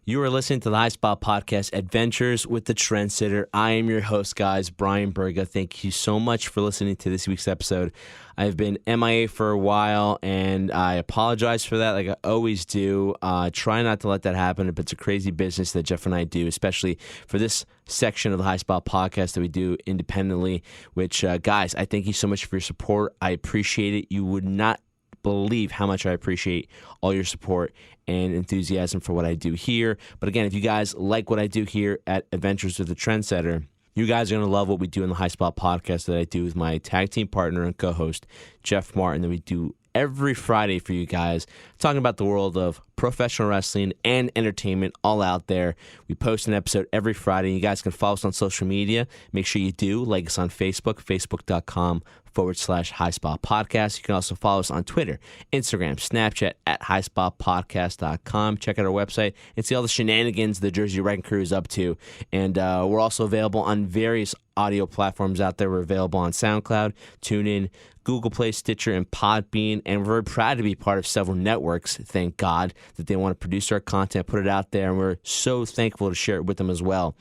You are listening to the High Spot Podcast, Adventures with the Trendsetter. I am your host, guys, Brian Berga. Thank you so much for listening to this week's episode. I've been MIA for a while, and I apologize for that like I always do. Try not to let that happen, but it's a crazy business that Jeff and I do, especially for this section of the High Spot Podcast that we do independently, which, guys, I thank you so much for your support. I appreciate it. You would not believe how much I appreciate all your support and enthusiasm for what I do here. But again, if you guys like what I do here at Adventures with the Trendsetter, you guys are going to love what we do in the High Spot Podcast that I do with my tag team partner and co-host, Jeff Martin, that we do every Friday for you guys, talking about the world of professional wrestling and entertainment all out there. We post an episode every Friday. You guys can follow us on social media. Make sure you do. Like us on Facebook, facebook.com/High Spot Podcast. You can also follow us on Twitter, Instagram, Snapchat at highspotpodcast.com. Check out our website and see all the shenanigans the Jersey Wrecking Crew is up to. And we're also available on various audio platforms out there. We're available on SoundCloud, TuneIn, Google Play, Stitcher, and Podbean. And we're very proud to be part of several networks, thank God, that they want to produce our content, put it out there. And we're so thankful to share it with them as well.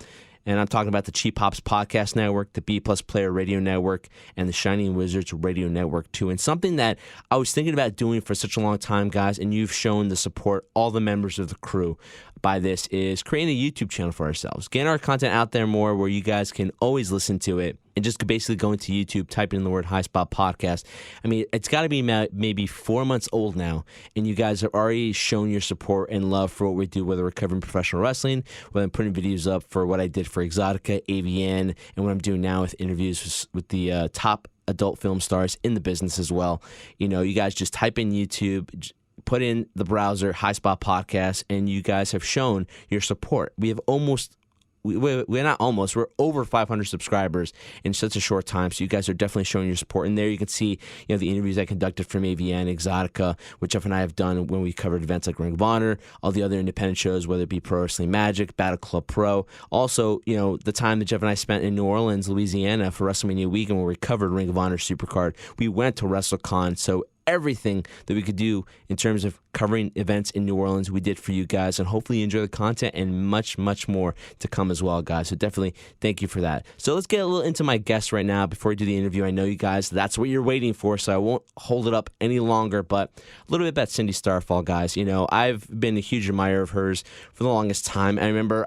And I'm talking about the Cheap Hops Podcast Network, the B Plus Player Radio Network, and the Shining Wizards Radio Network, too. And something that I was thinking about doing for such a long time, guys, and you've shown the support, all the members of the crew, by this, is creating a YouTube channel for ourselves. Getting our content out there more where you guys can always listen to it. And just basically go into YouTube, type in the word High Spot Podcast. I mean, it's got to be maybe 4 months old now, and you guys have already shown your support and love for what we do, whether we're covering professional wrestling, whether I'm putting videos up for what I did for Exotica, AVN, and what I'm doing now with interviews with the top adult film stars in the business as well. You know, you guys just type in YouTube, put in the browser High Spot Podcast, and you guys have shown your support. We have we're not almost, we're over 500 subscribers in such a short time, so you guys are definitely showing your support. And there you can see, you know, the interviews I conducted from AVN, Exotica, which Jeff and I have done when we covered events like Ring of Honor, all the other independent shows, whether it be Pro Wrestling Magic, Battle Club Pro. Also, you know, the time that Jeff and I spent in New Orleans, Louisiana for WrestleMania weekend where we covered Ring of Honor Supercard. We went to WrestleCon, so everything that we could do in terms of covering events in New Orleans, we did for you guys, and hopefully you enjoy the content and much, much more to come as well, guys. So definitely thank you for that. So let's get a little into my guest right now before we do the interview. I know you guys, that's what you're waiting for, so I won't hold it up any longer, but a little bit about Cindy Starfall, guys. You know, I've been a huge admirer of hers for the longest time. I remember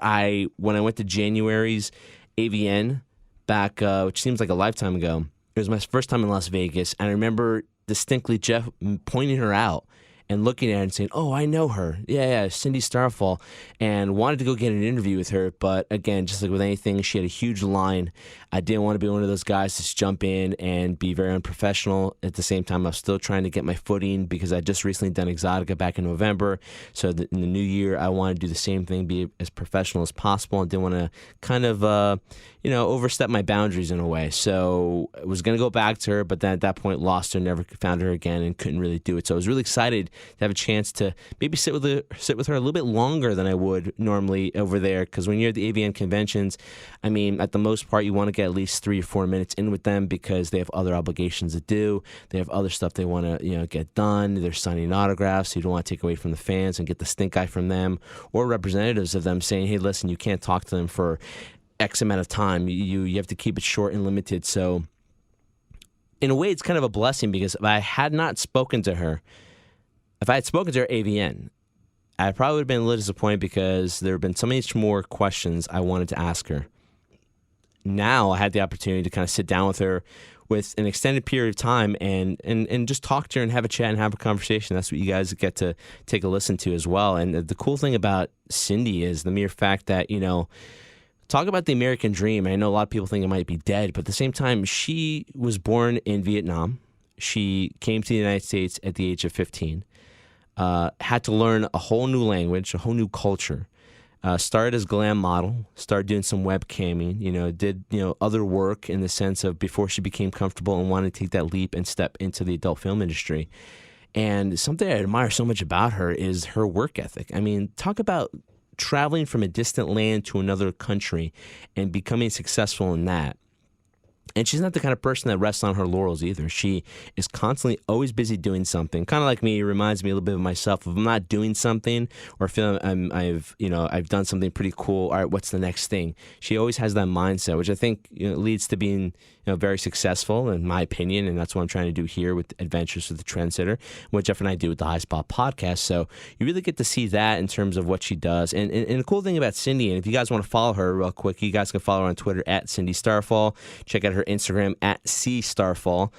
when I went to January's AVN back, which seems like a lifetime ago, it was my first time in Las Vegas, and I remember distinctly Jeff pointing her out and looking at her and saying, "Oh, I know her. Yeah, Cindy Starfall," and wanted to go get an interview with her. But again, just like with anything, she had a huge line. I didn't want to be one of those guys to just jump in and be very unprofessional. At the same time, I was still trying to get my footing because I just recently done Exotica back in November. So in the new year, I wanted to do the same thing, be as professional as possible, and didn't want to kind of, overstep my boundaries in a way. So I was going to go back to her, but then at that point lost her, never found her again, and couldn't really do it. So I was really excited to have a chance to maybe sit with her a little bit longer than I would normally over there, because when you're at the AVN conventions, I mean, at the most part, you want to get at least 3 or 4 minutes in with them because they have other obligations to do. They have other stuff they want to, get done. They're signing autographs, so you don't want to take away from the fans and get the stink eye from them or representatives of them saying, "Hey, listen, you can't talk to them for X amount of time. You have to keep it short and limited." So in a way, it's kind of a blessing, because if I had not spoken to her, if I had spoken to her AVN, I probably would have been a little disappointed because there have been so many more questions I wanted to ask her. Now I had the opportunity to kind of sit down with her with an extended period of time and just talk to her and have a chat and have a conversation. That's what you guys get to take a listen to as well. And the cool thing about Cindy is the mere fact that, talk about the American dream. I know a lot of people think it might be dead, but at the same time, she was born in Vietnam. She came to the United States at the age of 15, had to learn a whole new language, a whole new culture. Started as glam model, started doing some webcamming, did, other work in the sense of before she became comfortable and wanted to take that leap and step into the adult film industry. And something I admire so much about her is her work ethic. I mean, talk about traveling from a distant land to another country and becoming successful in that. And she's not the kind of person that rests on her laurels either. She is constantly always busy doing something. Kind of like me, it reminds me a little bit of myself. If I'm not doing something or feeling I've done something pretty cool, all right, what's the next thing? She always has that mindset, which I think leads to being very successful in my opinion, and that's what I'm trying to do here with Adventures with the Trendsetter, what Jeff and I do with the High Spot podcast. So you really get to see that in terms of what she does. And the cool thing about Cindy, and if you guys want to follow her real quick, you guys can follow her on Twitter at Cindy Starfall. Check out her Instagram at CStarfall.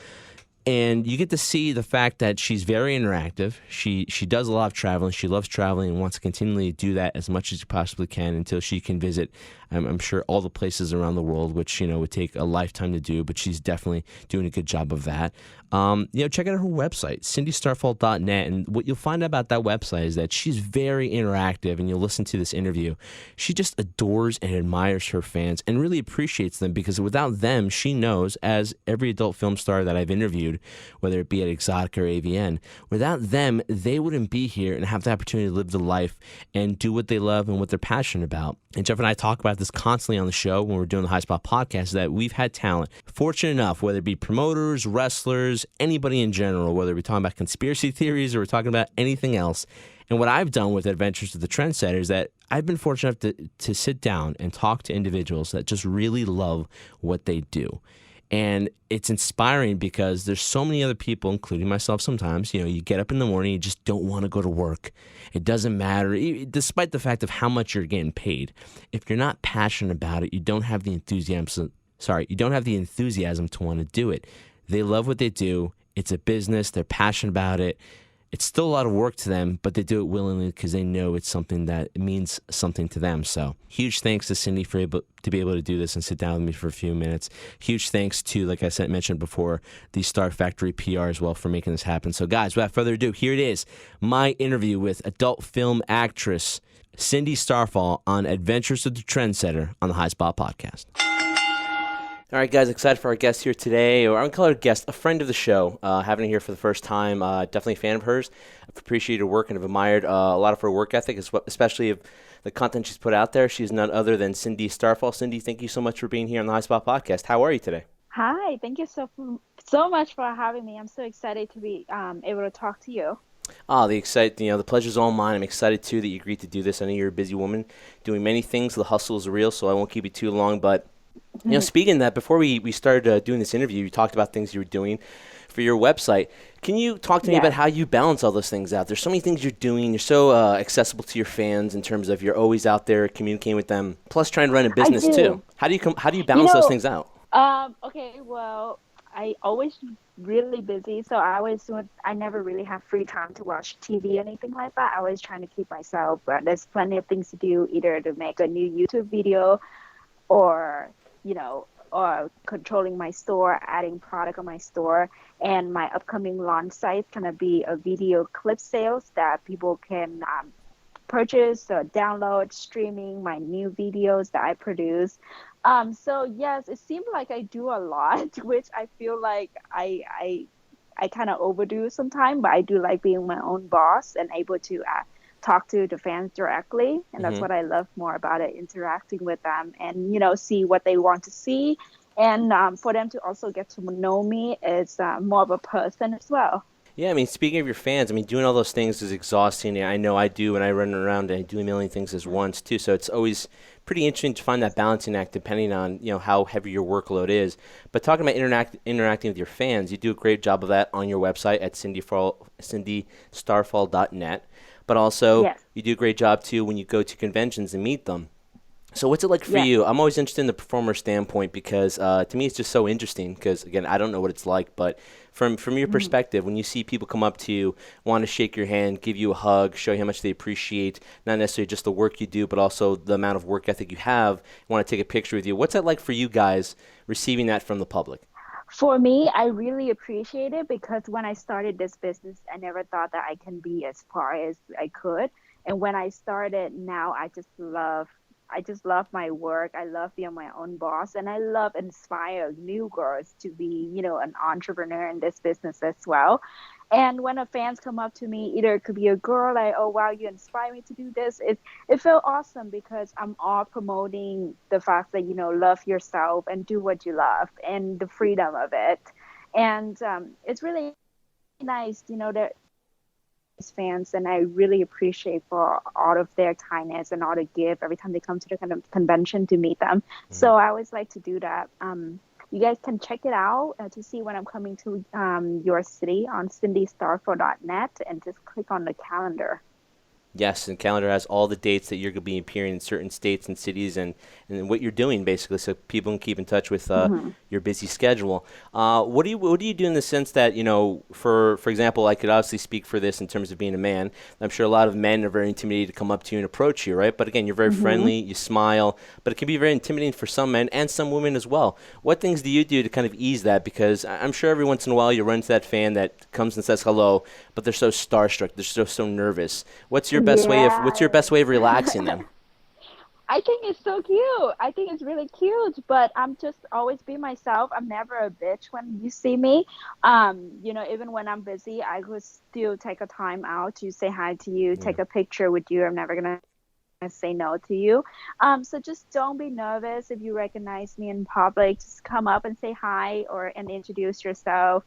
And you get to see the fact that she's very interactive. She does a lot of traveling. She loves traveling and wants to continually do that as much as she possibly can until she can visit, I'm sure, all the places around the world, which would take a lifetime to do. But she's definitely doing a good job of that. Check out her website, cindystarfall.net, and what you'll find out about that website is that she's very interactive. And you'll listen to this interview. She just adores and admires her fans and really appreciates them, because without them, she knows, as every adult film star that I've interviewed, whether it be at Exotic or AVN, without them, they wouldn't be here and have the opportunity to live the life and do what they love and what they're passionate about. And Jeff and I talk about this constantly on the show when we're doing the High Spot podcast, that we've had talent, fortunate enough, whether it be promoters, wrestlers, anybody in general, whether we're talking about conspiracy theories or we're talking about anything else. And what I've done with Adventures with the Trendsetter is that I've been fortunate enough to sit down and talk to individuals that just really love what they do. And it's inspiring because there's so many other people, including myself sometimes, you get up in the morning, you just don't want to go to work. It doesn't matter, despite the fact of how much you're getting paid. If you're not passionate about it, you don't have the enthusiasm to want to do it. They love what they do. It's a business. They're passionate about it. It's still a lot of work to them, but they do it willingly because they know it's something that means something to them. So huge thanks to Cindy to be able to do this and sit down with me for a few minutes. Huge thanks to, like I mentioned before, the Star Factory PR as well for making this happen. So guys, without further ado, here it is, my interview with adult film actress Cindy Starfall on Adventures with the Trendsetter on the High Spot podcast. All right, guys, excited for our guest here today, or I'm going to call her a guest, a friend of the show, having her here for the first time. Definitely a fan of hers. I've appreciated her work and have admired a lot of her work ethic, especially of the content she's put out there. She's none other than Cindy Starfall. Cindy, thank you so much for being here on the High Spot podcast. How are you today? Hi, thank you so much for having me. I'm so excited to be able to talk to you. The pleasure's all mine. I'm excited, too, that you agreed to do this. I know you're a busy woman doing many things. The hustle is real, so I won't keep you too long, but speaking of that, before we started doing this interview, you talked about things you were doing for your website. Can you talk to me about how you balance all those things out? There's so many things you're doing. You're so accessible to your fans in terms of you're always out there communicating with them, plus trying to run a business too. How do you balance those things out? Okay, well, I always really busy, so I never really have free time to watch TV or anything like that. I always trying to keep myself, but there's plenty of things to do, either to make a new YouTube video or or controlling my store, adding product on my store. And my upcoming launch site is going to be a video clip sales that people can purchase or download, streaming my new videos that I produce. So yes, it seems like I do a lot, which I feel like I kind of overdo sometimes, but I do like being my own boss and able to talk to the fans directly, and that's what I love more about it, interacting with them and see what they want to see, and for them to also get to know me as more of a person as well. Yeah, speaking of your fans, doing all those things is exhausting. I know I do when I run around and I do a million things at once too, so it's always pretty interesting to find that balancing act depending on how heavy your workload is. But talking about interacting with your fans, you do a great job of that on your website at cindystarfall.net. But also, you do a great job, too, when you go to conventions and meet them. So what's it like for you? I'm always interested in the performer standpoint because, to me, it's just so interesting because, again, I don't know what it's like. But from your perspective, when you see people come up to you, want to shake your hand, give you a hug, show you how much they appreciate, not necessarily just the work you do, but also the amount of work ethic you have, want to take a picture with you. What's that like for you guys receiving that from the public? For me, I really appreciate it because when I started this business, I never thought that I can be as far as I could. And when I started now, I just love I just love my work. I love being my own boss, and I love inspire new girls to be, an entrepreneur in this business as well. And when a fans come up to me, either it could be a girl like, oh wow, you inspire me to do this. It felt awesome because I'm all promoting the fact that love yourself and do what you love and the freedom of it. And it's really nice, that fans, and I really appreciate for all of their kindness and all the gift every time they come to the kind of convention to meet them. So I always like to do that. You guys can check it out to see when I'm coming to your city on cindystarfall.net and just click on the calendar. Yes, and calendar has all the dates that you're going to be appearing in certain states and cities and what you're doing, basically, so people can keep in touch with your busy schedule. What do you do in the sense that, for example, I could obviously speak for this in terms of being a man. I'm sure a lot of men are very intimidated to come up to you and approach you, right? But again, you're very friendly, you smile, but it can be very intimidating for some men and some women as well. What things do you do to kind of ease that? Because I'm sure every once in a while you run into that fan that comes and says hello, but they're so starstruck, they're so nervous. What's your best way of relaxing them? I think it's so cute. I think it's really cute, but I'm just always be myself. I'm never a bitch when you see me. Even when I'm busy, I would still take a time out to say hi to you, take a picture with you. I'm never gonna say no to you. So just don't be nervous if you recognize me in public. Just come up and say hi and introduce yourself.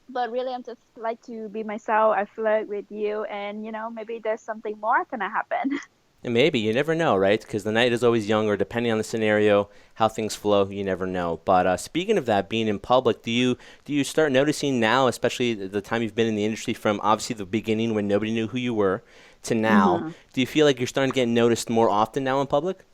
But really, I'm just like to be myself. I flirt with you, and maybe there's something more gonna happen. And maybe, you never know, right? Because the night is always young, or depending on the scenario, how things flow, you never know. But speaking of that, being in public, do you start noticing now, especially the time you've been in the industry, from obviously the beginning when nobody knew who you were to now, do you feel like you're starting to get noticed more often now in public?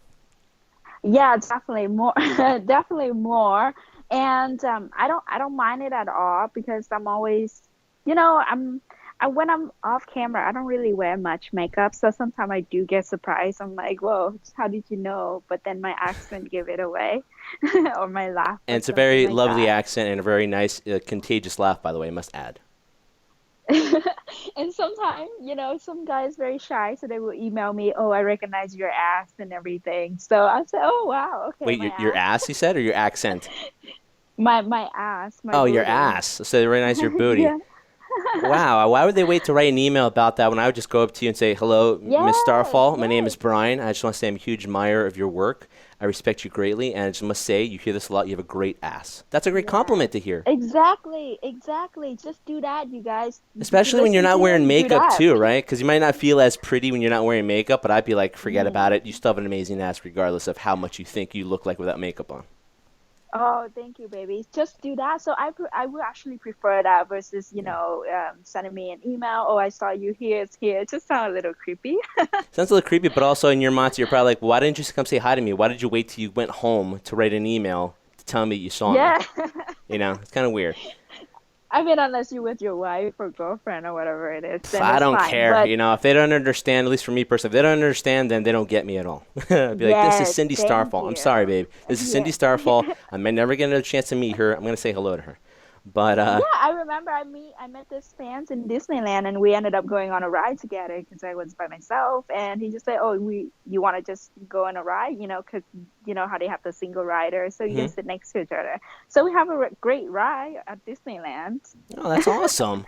Yeah, definitely more, definitely more. And I don't mind it at all because I'm always, when I'm off camera, I don't really wear much makeup. So sometimes I do get surprised. I'm like, whoa, how did you know? But then my accent give it away or my laugh. And it's a very lovely accent and a very nice, contagious laugh, by the way, I must add. And sometimes, some guys very shy, so they will email me, oh, I recognize your ass and everything. So I say, oh, wow, okay. Wait, your ass, you said, or your accent? My ass. My booty. Your ass. So they recognize your booty. Yeah. Wow. Why would they wait to write an email about that when I would just go up to you and say, hello, Miss Starfall. My name is Brian. I just want to say I'm a huge admirer of your work. I respect you greatly. And I just must say, you hear this a lot, you have a great ass. That's a great compliment to hear. Exactly. Just do that, you guys. Especially when you're not wearing makeup too, right? Because you might not feel as pretty when you're not wearing makeup, but I'd be like, forget about it. You still have an amazing ass regardless of how much you think you look like without makeup on. Oh, thank you, baby. Just do that. So I would actually prefer that versus, sending me an email. Oh, I saw you here. It's here. It just sounds a little creepy. Sounds a little creepy, but also in your mindset, you're probably like, why didn't you come say hi to me? Why did you wait till you went home to write an email to tell me you saw me? It's kind of weird. I mean, unless you're with your wife or girlfriend or whatever it is. Then I don't fine. care. But if they don't understand, at least for me personally, if they don't understand, then they don't get me at all. I'd be like, this is Cindy Starfall. I'm sorry, babe. This is Cindy Starfall. I may never get another chance to meet her. I'm going to say hello to her. But I remember I met this fans in Disneyland, and we ended up going on a ride together because I was by myself, and he just said, "Oh, you want to just go on a ride, because you know how they have the single rider, so you can sit next to each other." So we have a great ride at Disneyland. Oh, that's awesome.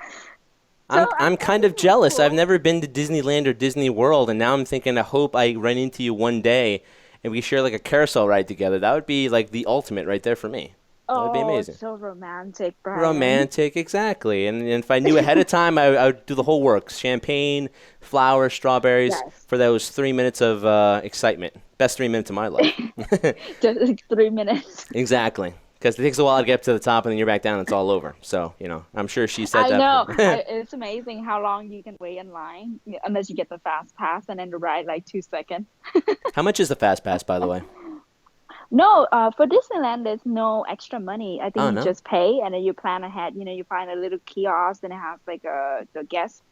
I'm kind of jealous. Cool. I've never been to Disneyland or Disney World, and now I'm thinking, I hope I run into you one day, and we share like a carousel ride together. That would be like the ultimate right there for me. That would be amazing. So romantic, Brian. Romantic, exactly. And if I knew ahead of time, I would do the whole works. Champagne, flowers, strawberries, for those 3 minutes of excitement. Best 3 minutes of my life. Just 3 minutes. Exactly. Because it takes a while to get up to the top, and then you're back down, and it's all over. So, I'm sure she said that. I know. It's amazing how long you can wait in line, unless you get the fast pass, and then the ride like 2 seconds. How much is the fast pass, by the way? No, for Disneyland, there's no extra money. I think you just pay, and then you plan ahead. You find a little kiosk, and it has like the guest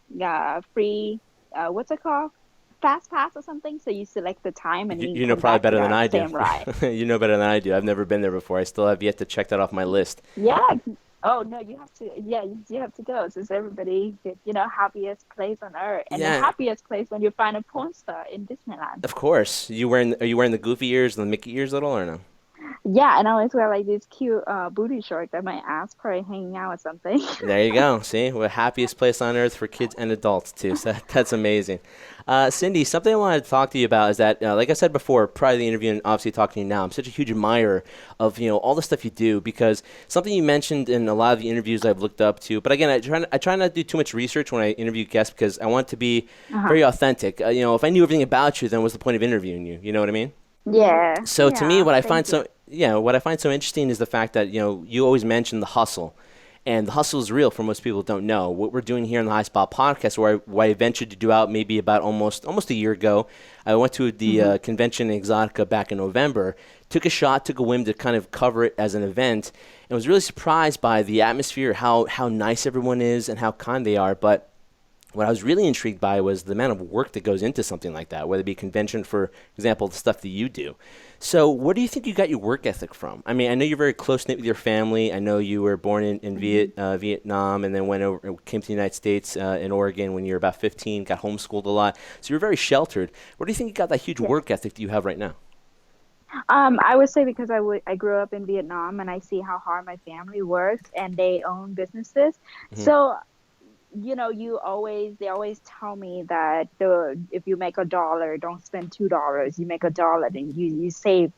free, what's it called? Fast pass or something. So you select the time, and you know probably better than I do. You know better than I do. I've never been there before. I still have yet to check that off my list. Yeah. Oh no, you have to. Yeah, you have to go. Since everybody, happiest place on earth, and the Yeah, happiest place when you find a porn star in Disneyland. of course. Are you wearing the Goofy ears and the Mickey ears at all or no? Yeah, and I always wear like these cute booty shorts that my ass probably hanging out or something. There you go. See, we're happiest place on earth for kids and adults too. So that's amazing. Cindy, something I wanted to talk to you about is that, like I said before, prior to the interview, and obviously talking to you now, I'm such a huge admirer of all the stuff you do because something you mentioned in a lot of the interviews I've looked up to. But again, I try not to do too much research when I interview guests because I want it to be Uh-huh. very authentic. If I knew everything about you, then what's the point of interviewing you? You know what I mean? Yeah, So to me, yeah. Thank you. what I find so interesting is the fact that you always mention the hustle, and the hustle is real for most people who don't know. What we're doing here on the High Spot podcast, where I ventured to do out maybe about almost a year ago. I went to the Hmm. convention in Exotica back in November, took a whim to kind of cover it as an event, and was really surprised by the atmosphere, how nice everyone is, and how kind they are. But what I was really intrigued by was the amount of work that goes into something like that, whether it be convention, for example, the stuff that you do. So, where do you think you got your work ethic from? I mean, I know you're very close knit with your family. I know you were born in Hmm. Vietnam and then came to the United States in Oregon when you were about 15, got homeschooled a lot. So, you're very sheltered. Where do you think you got that huge Yeah. work ethic that you have right now? I would say because I grew up in Vietnam and I see how hard my family works and they own businesses. Hmm. So they always tell me that if you make $1, don't spend $2. You make $1, then you save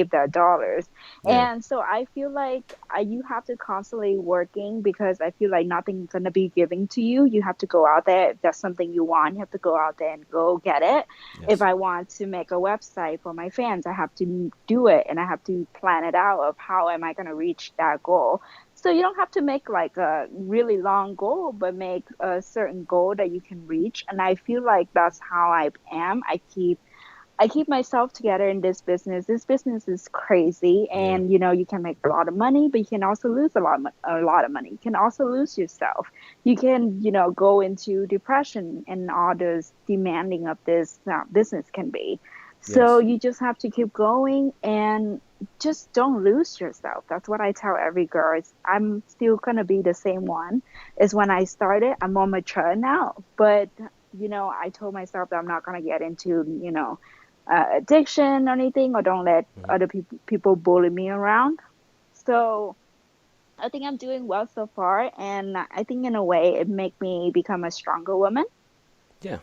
that dollars. Yeah. And so I feel like you have to constantly working because I feel like nothing's gonna be given to you. You have to go out there. If that's something you want, you have to go out there and go get it. If Yes. I want to make a website for my fans, I have to do it and I have to plan it out of how am I gonna reach that goal. So you don't have to make like a really long goal, but make a certain goal that you can reach. And I feel like that's how I am. I keep myself together in this business. This business is crazy, Yeah. and you can make a lot of money, but you can also lose a lot of money. You can also lose yourself. You can go into depression and all this demanding of this business can be. So Yes. you just have to keep going and just don't lose yourself. That's what I tell every girl. I'm still gonna be the same one as when I started. I'm more mature now, but I told myself that I'm not gonna get into addiction or anything, or don't let Hmm. other people bully me around. So I think I'm doing well so far, and I think in a way it make me become a stronger woman. Yeah.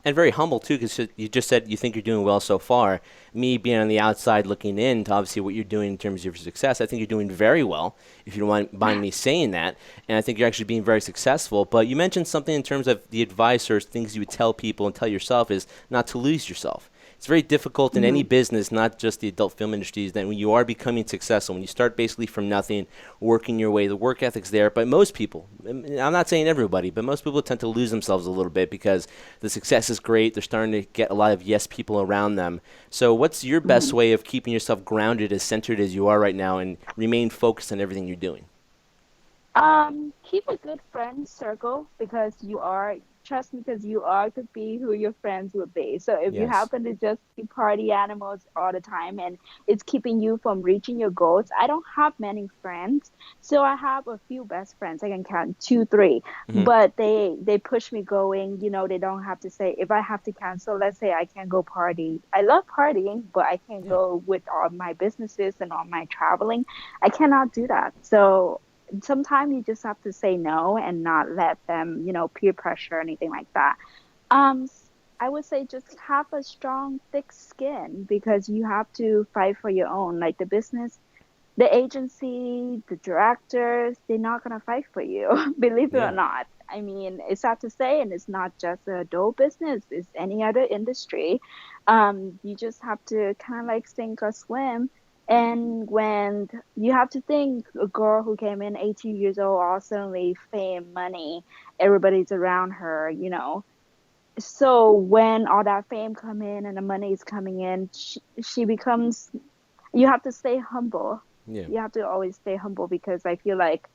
And very humble too, because you just said you think you're doing well so far. Me being on the outside looking in to obviously what you're doing in terms of your success, I think you're doing very well. If you don't mind me saying that, and I think you're actually being very successful. But you mentioned something in terms of the advice or things you would tell people and tell yourself is not to lose yourself. It's very difficult in any Hmm. business, not just the adult film industry, is that when you are becoming successful, when you start basically from nothing, working your way, the work ethic's there. But most people, I'm not saying everybody, but most people tend to lose themselves a little bit because the success is great. They're starting to get a lot of yes people around them. So, what's your best Hmm. way of keeping yourself grounded, as centered as you are right now, and remain focused on everything you're doing? Keep a good friend circle because trust me, because you are could be who your friends would be. So if you Yes. happen to just be party animals all the time and it's keeping you from reaching your goals, I don't have many friends. So I have a few best friends. I can count two, three, Hmm. but they push me going. They don't have to say if I have to cancel. Let's say I can't go party. I love partying, but I can't Yeah. go with all my businesses and all my traveling. I cannot do that. So sometimes you just have to say no and not let them, peer pressure or anything like that. Um, I would say just have a strong, thick skin because you have to fight for your own. Like the business, the agency, the directors, they're not gonna fight for you, believe it or Yeah. not. I mean, it's sad to say, and it's not just a dope business; it's any other industry. You just have to kind of like sink or swim. And when you have to think, a girl who came in 18 years old, all suddenly fame, money, everybody's around her. So when all that fame come in and the money is coming in, she becomes you have to stay humble. Yeah. You have to always stay humble because I feel like,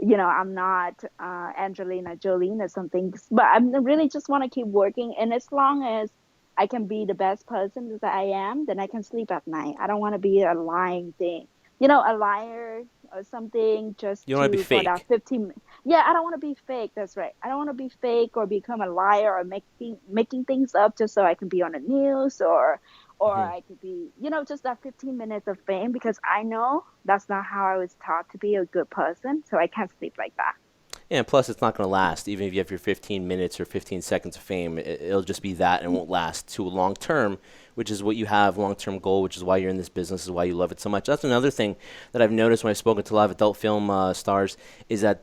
I'm not Angelina Jolie or something, but I really just want to keep working. And as long as I can be the best person that I am, then I can sleep at night. I don't want to be a lying thing. A liar or something just You don't want to be for that fake. 15. Yeah, I don't want to be fake. That's right. I don't want to be fake or become a liar or making things up just so I can be on the news or Hmm. I could be, just that 15 minutes of fame because I know that's not how I was taught to be a good person. So I can't sleep like that. Yeah, and plus it's not going to last. Even if you have your 15 minutes or 15 seconds of fame, it'll just be that and won't last to a long term, which is what you have, long-term goal, which is why you're in this business, is why you love it so much. That's another thing that I've noticed when I've spoken to a lot of adult film stars is that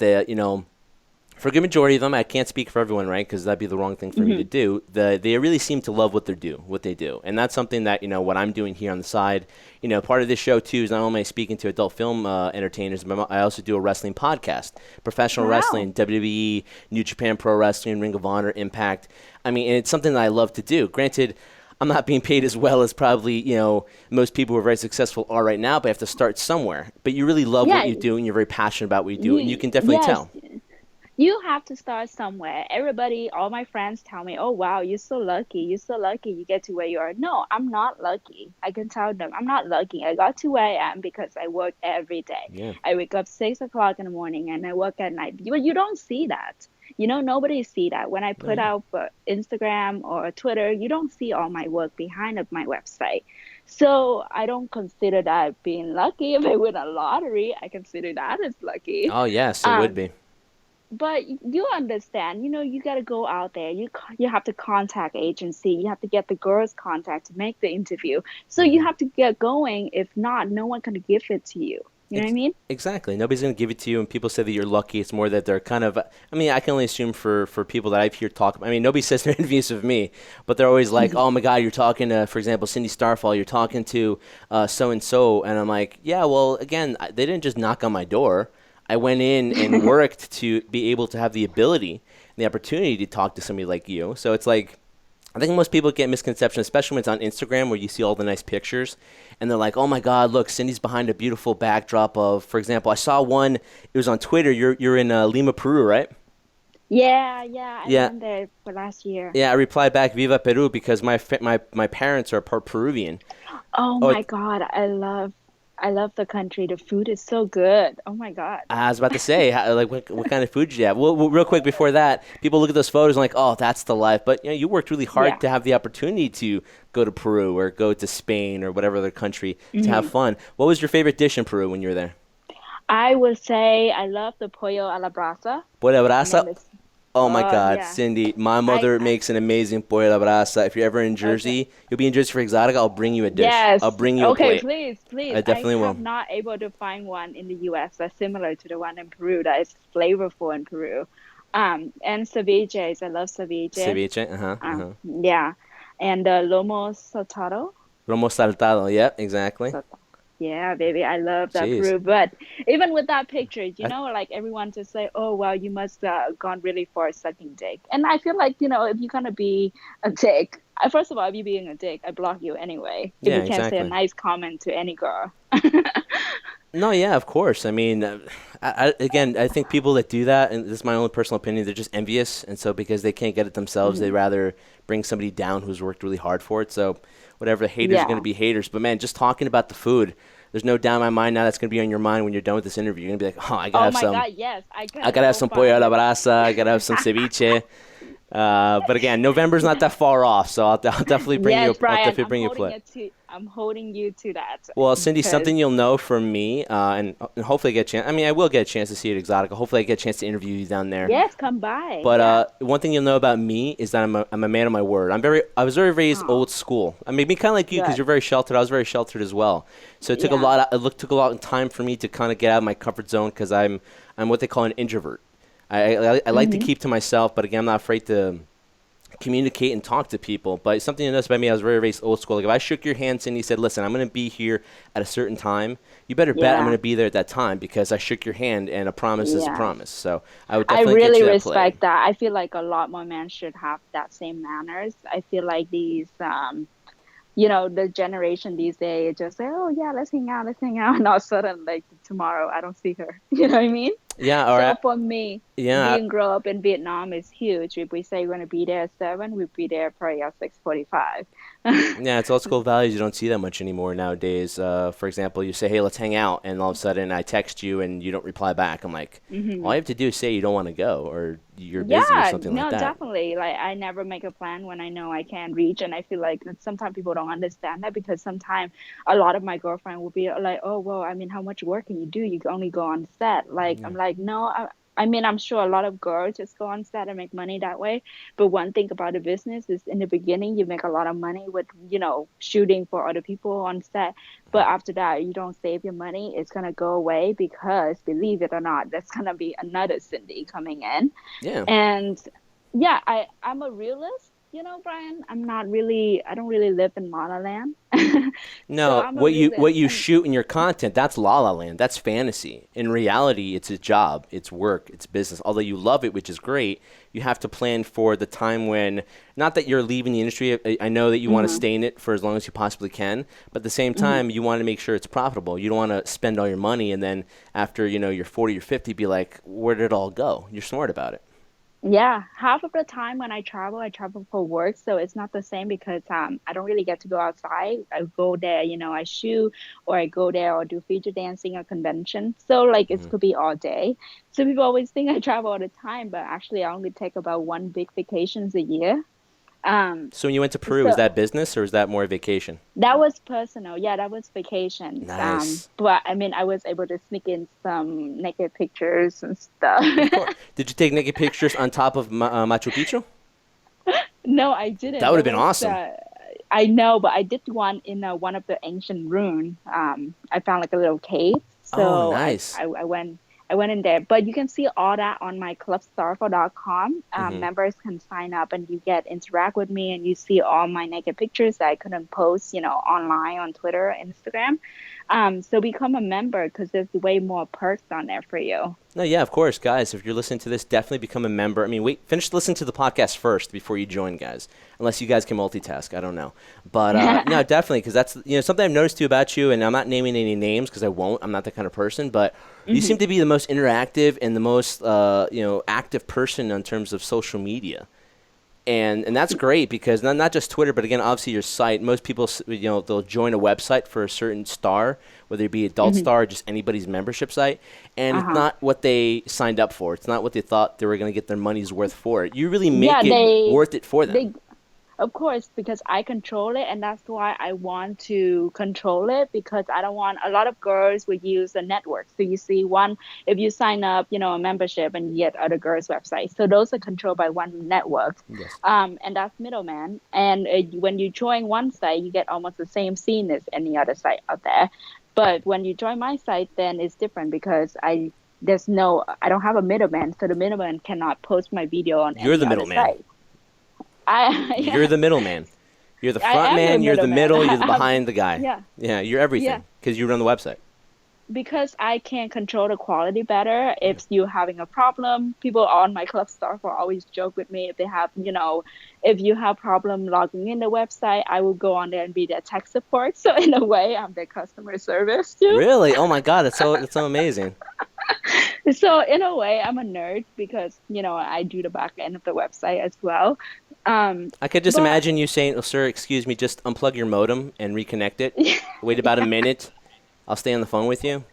for a good majority of them, I can't speak for everyone, right? Because that'd be the wrong thing for me to do. They really seem to love what they do, and that's something that what I'm doing here on the side. Part of this show too is not only am I speaking to adult film entertainers, but I also do a wrestling podcast, professional Wow. wrestling, WWE, New Japan Pro Wrestling, Ring of Honor, Impact. I mean, and it's something that I love to do. Granted, I'm not being paid as well as probably most people who are very successful are right now, but I have to start somewhere. But you really love what Yeah. you do, and you're very passionate about what you do, and you You, can definitely yes. tell. You have to start somewhere. Everybody, all my friends tell me, "Oh wow, you're so lucky. You're so lucky you get to where you are." No, I'm not lucky. I can tell them I'm not lucky. I got to where I am because I work every day. Yeah. I wake up 6 o'clock in the morning and I work at night. You don't see that. Nobody see that. When I No, put yeah. out Instagram or Twitter, you don't see all my work behind of my website. So I don't consider that being lucky. If I win a lottery, I consider that as lucky. Oh, yes, it would Um, be. but you understand, you got to go out there. You have to contact agency. You have to get the girls contact to make the interview. So you Hmm. have to get going. If not, no one can give it to you. You know what I mean? Exactly. Nobody's going to give it to you, and people say that you're lucky. It's more that they're kind of. I mean, I can only assume for people that I've heard talk. I mean, nobody says they're envious of me, but they're always like, "Oh my God, you're talking to, for example, Cindy Starfall. You're talking to so and so," and I'm like, "Yeah, well, again, they didn't just knock on my door. I went in and worked to be able to have the ability and the opportunity to talk to somebody like you." So it's like, I think most people get misconception, especially when it's on Instagram where you see all the nice pictures and they're like, "Oh my God, look, Cindy's behind a beautiful backdrop of," for example, I saw one, it was on Twitter, you're in Lima, Peru, right? Yeah, yeah. I Yeah. went there for last year. Yeah, I replied back, "Viva Peru," because my parents are part Peruvian. Oh Oh, my God, I love the country. The food is so good. Oh my God. I was about to say, like, what kind of food did you have? Well, real quick before that, people look at those photos and like, "Oh, that's the life." But you worked really hard Yeah. to have the opportunity to go to Peru or go to Spain or whatever other country to have Hmm. fun. What was your favorite dish in Peru when you were there? I would say I love the pollo a la brasa, Pollo a la and then brasa. this. Oh my Oh God, yeah. Cindy, my I, mother I makes an amazing pollo a la brasa. If you're ever in okay. Jersey, you'll be in Jersey for Exotica. I'll bring you a dish. I'll Yes. bring you a Okay, plate. please, please. I I definitely have will. not able to find one in the US that's similar to the one in Peru that is flavorful in Peru. And ceviches. I love ceviche. Ceviche. Uh huh. Uh huh. Yeah. And lomo saltado. Lomo saltado. Yep. Exactly. So, yeah, baby, I love that Jeez. Peru. But even with that picture, I, like everyone just say, "Oh, wow, you must gone really far sucking dick." And I feel like, if you're gonna be a dick, first of all, if you're being a dick, I block you anyway. If yeah. you can't say a Exactly. nice comment to any girl. No, yeah, of course. I mean, again, I think people that do that, and this is my own personal opinion, they're just envious, and so because they can't get it themselves, they Mhm. rather bring somebody down who's worked really hard for it. So, whatever, the haters are going to Yeah. be haters. But man, just talking about the food, there's no doubt in my mind now that's going to be on your mind when you're done with this interview. You're going to be like, "Oh, Oh my God, yes, I I gotta gotta have go some pollo a find la it. brasa, I gotta have some ceviche." But again, November's not that far off, so I'll definitely bring you. Yes, I'll Brian, definitely bring you a plate. I'm holding you to that Well, Cindy, because something you'll know from me, and hopefully get a chance. I mean, I will get a chance to see you at Exotica. Hopefully, I get a chance to interview you down there. yes, come by. But Yeah. one thing you'll know about me is that I'm a man of my word. I was very raised Oh, old school. I mean, kind of like you because good. you're very sheltered. I was very sheltered as well. So it took a Yeah. lot. Took a lot of time for me to kind of get out of my comfort zone because I'm what they call an introvert. I like to Hmm. keep to myself, but again, I'm not afraid to communicate and talk to people. But something you notice about me, I was very raised old school. Like if I shook your hand and you said, "Listen, I'm going to be here at a certain time," you better bet I'm going Yeah. to be there at that time because I shook your hand and a promise is a Yeah. promise. So I would I definitely get really you that plate. respect that. I feel like a lot more men should have that same manners. I feel like these, the generation these days just say, "Oh yeah, let's hang out," and all of a sudden, like tomorrow, I don't see her. You know what I mean? Yeah, or So for me, yeah, being grow up in Vietnam is huge. If we say we're gonna be there at 7, we'll be there probably at 6:45. yeah, it's old school values you don't see that much anymore nowadays. For example, you say, "Hey, let's hang out," and all of a sudden I text you and you don't reply back. I'm like, all hmm you have to do is say you don't want to go or you're busy or Yeah, something like no, that. definitely. Like I never make a plan when I know I can't reach, and I feel like that sometimes people don't understand that because sometimes a lot of my girlfriend will be like, "Oh, well, I mean, how much work can you do? You can only go on set." Like I'm Yeah. like, "No, I mean, I'm sure a lot of girls just go on set and make money that way. But one thing about the business is in the beginning you make a lot of money with, shooting for other people on set. But after that, you don't save your money. It's gonna go away because believe it or not, there's gonna be another Cindy coming in. Yeah. And yeah, I'm a realist, Brian. I don't really live in La La Land. So No, I'm a what you realist. And shoot in your content, that's La La Land. That's fantasy. In reality, it's a job, it's work, it's business. Although you love it, which is great, you have to plan for the time when, not that you're leaving the industry. I know that you want to mhm, stay in it for as long as you possibly can, but at the same mhm. time, you want to make sure it's profitable. You don't want to spend all your money and then after, you're 40 or 50, be like, where did it all go? You're smart about it. Yeah, half of the time when I travel for work, so it's not the same because I don't really get to go outside. I go there, I shoot or I go there or do feature dancing or convention. So like it Mhm. could be all day. So people always think I travel all the time, but actually I only take about one big vacations a year. Um, So when you went to Peru, is so that business or is that more vacation? that was personal. Yeah, that was vacations. Nice. But I mean I was able to sneak in some naked pictures and stuff. Of course. Did you take naked pictures on top of Machu Picchu? No, I That didn't. would There have been was awesome. I know, but I did one in one of the ancient ruin. I found like a little cave, Oh, so nice. I went in there. But you can see all that on my clubstarfall.com. Hmm. Members can sign up and you get interact with me, and you see all my naked pictures that I couldn't post, online on Twitter, Instagram. So become a member because there's way more perks on there for you. No, yeah, of course, guys. If you're listening to this, definitely become a member. I mean, wait, finish listening to the podcast first before you join, guys. Unless you guys can multitask, I don't know. But no, definitely, because that's something I've noticed too about you. And I'm not naming any names because I won't. I'm not that kind of person. But you seem hmm to be the most interactive and the most active person in terms of social media. And that's great because not just Twitter, but again, obviously your site. Most people, they'll join a website for a certain star, whether it be adult hmm star or just anybody's membership site, and it's Uh-huh. not what they signed up for. It's not what they thought they were going to get their money's worth for it. You really Yeah, make it worth it for them. they Of course, because I control it, and that's why I want to control it because I don't want a lot of girls would use a network. So you see one, if you sign up, a membership and you get other girls' websites. So those are controlled by one network. Yes. And that's middleman. And when you join one site, you get almost the same scene as any other site out there. But when you join my site, then it's different because I don't have a middleman. So the middleman cannot post my video on You're any the other middleman. site. I, You're yeah. the middleman. You're the I front am the man. You're the middleman. middle. You're the I'm, behind the guy. yeah, Yeah, you're yeah. everything because you run the website. Because I can control the quality better. Yeah. If you're having a problem, people on my club staff will always joke with me if they have, if you have problem logging in the website, I will go on there and be their tech support. So in a way, I'm their customer service too. Really? Oh my God, that's so amazing. So in a way, I'm a nerd because, I do the back end of the website as well. I could just But imagine you saying, "Oh, sir, excuse me, just unplug your modem and reconnect it. Wait about a minute. I'll stay on the phone with you.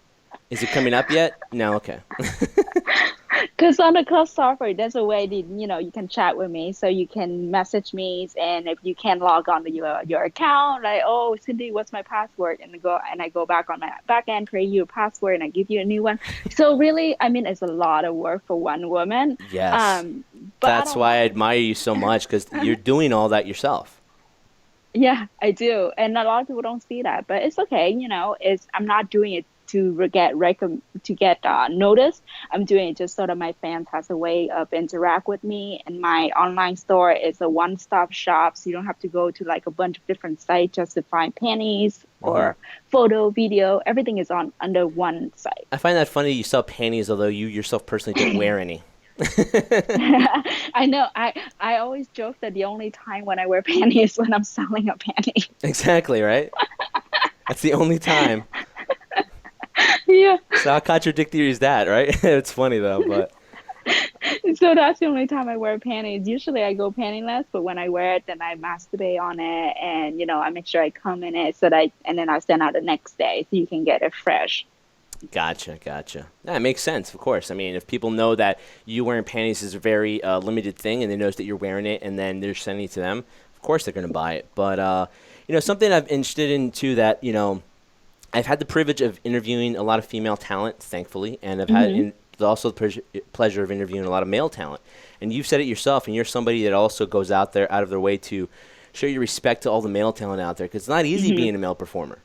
Is it coming up yet? No, okay. because on the club software, there's a way that you can chat with me, so you can message me, and if you can log on to your account, like, oh, Cindy, what's my password, and I go back on my back end, create you a password, and I give you a new one. So really, I mean, it's a lot of work for one woman. Yes. Um, but I That's don't why I mind. admire you so much because you're doing all that yourself. Yeah, I do, and a lot of people don't see that, but it's okay. It's I'm not doing it to get noticed. I'm doing it just so that my fans has a way of interact with me. And my online store is a one-stop shop, so you don't have to go to like a bunch of different sites just to find panties Hmm. or photo, video. Everything is on under one site. I find that funny you sell panties, although you yourself personally don't wear any. I know. I always joke that the only time when I wear panties is when I'm selling a panty. Exactly, right? That's the only time. Yeah. So how contradictory is that, right? It's funny though, but So that's the only time I wear panties. Usually I go pantyless, but when I wear it, then I masturbate on it, and I make sure I come in it and then I send out the next day so you can get it fresh. gotcha. That makes sense, of course. I mean, if people know that you wearing panties is a very limited thing, and they notice that you're wearing it, and then they're sending it to them, of course they're going to buy it. But something I'm interested in too that I've had the privilege of interviewing a lot of female talent, thankfully, and I've had also the pleasure of interviewing a lot of male talent. And you've said it yourself, and you're somebody that also goes out of their way to show your respect to all the male talent out there, because it's not easy being a male performer.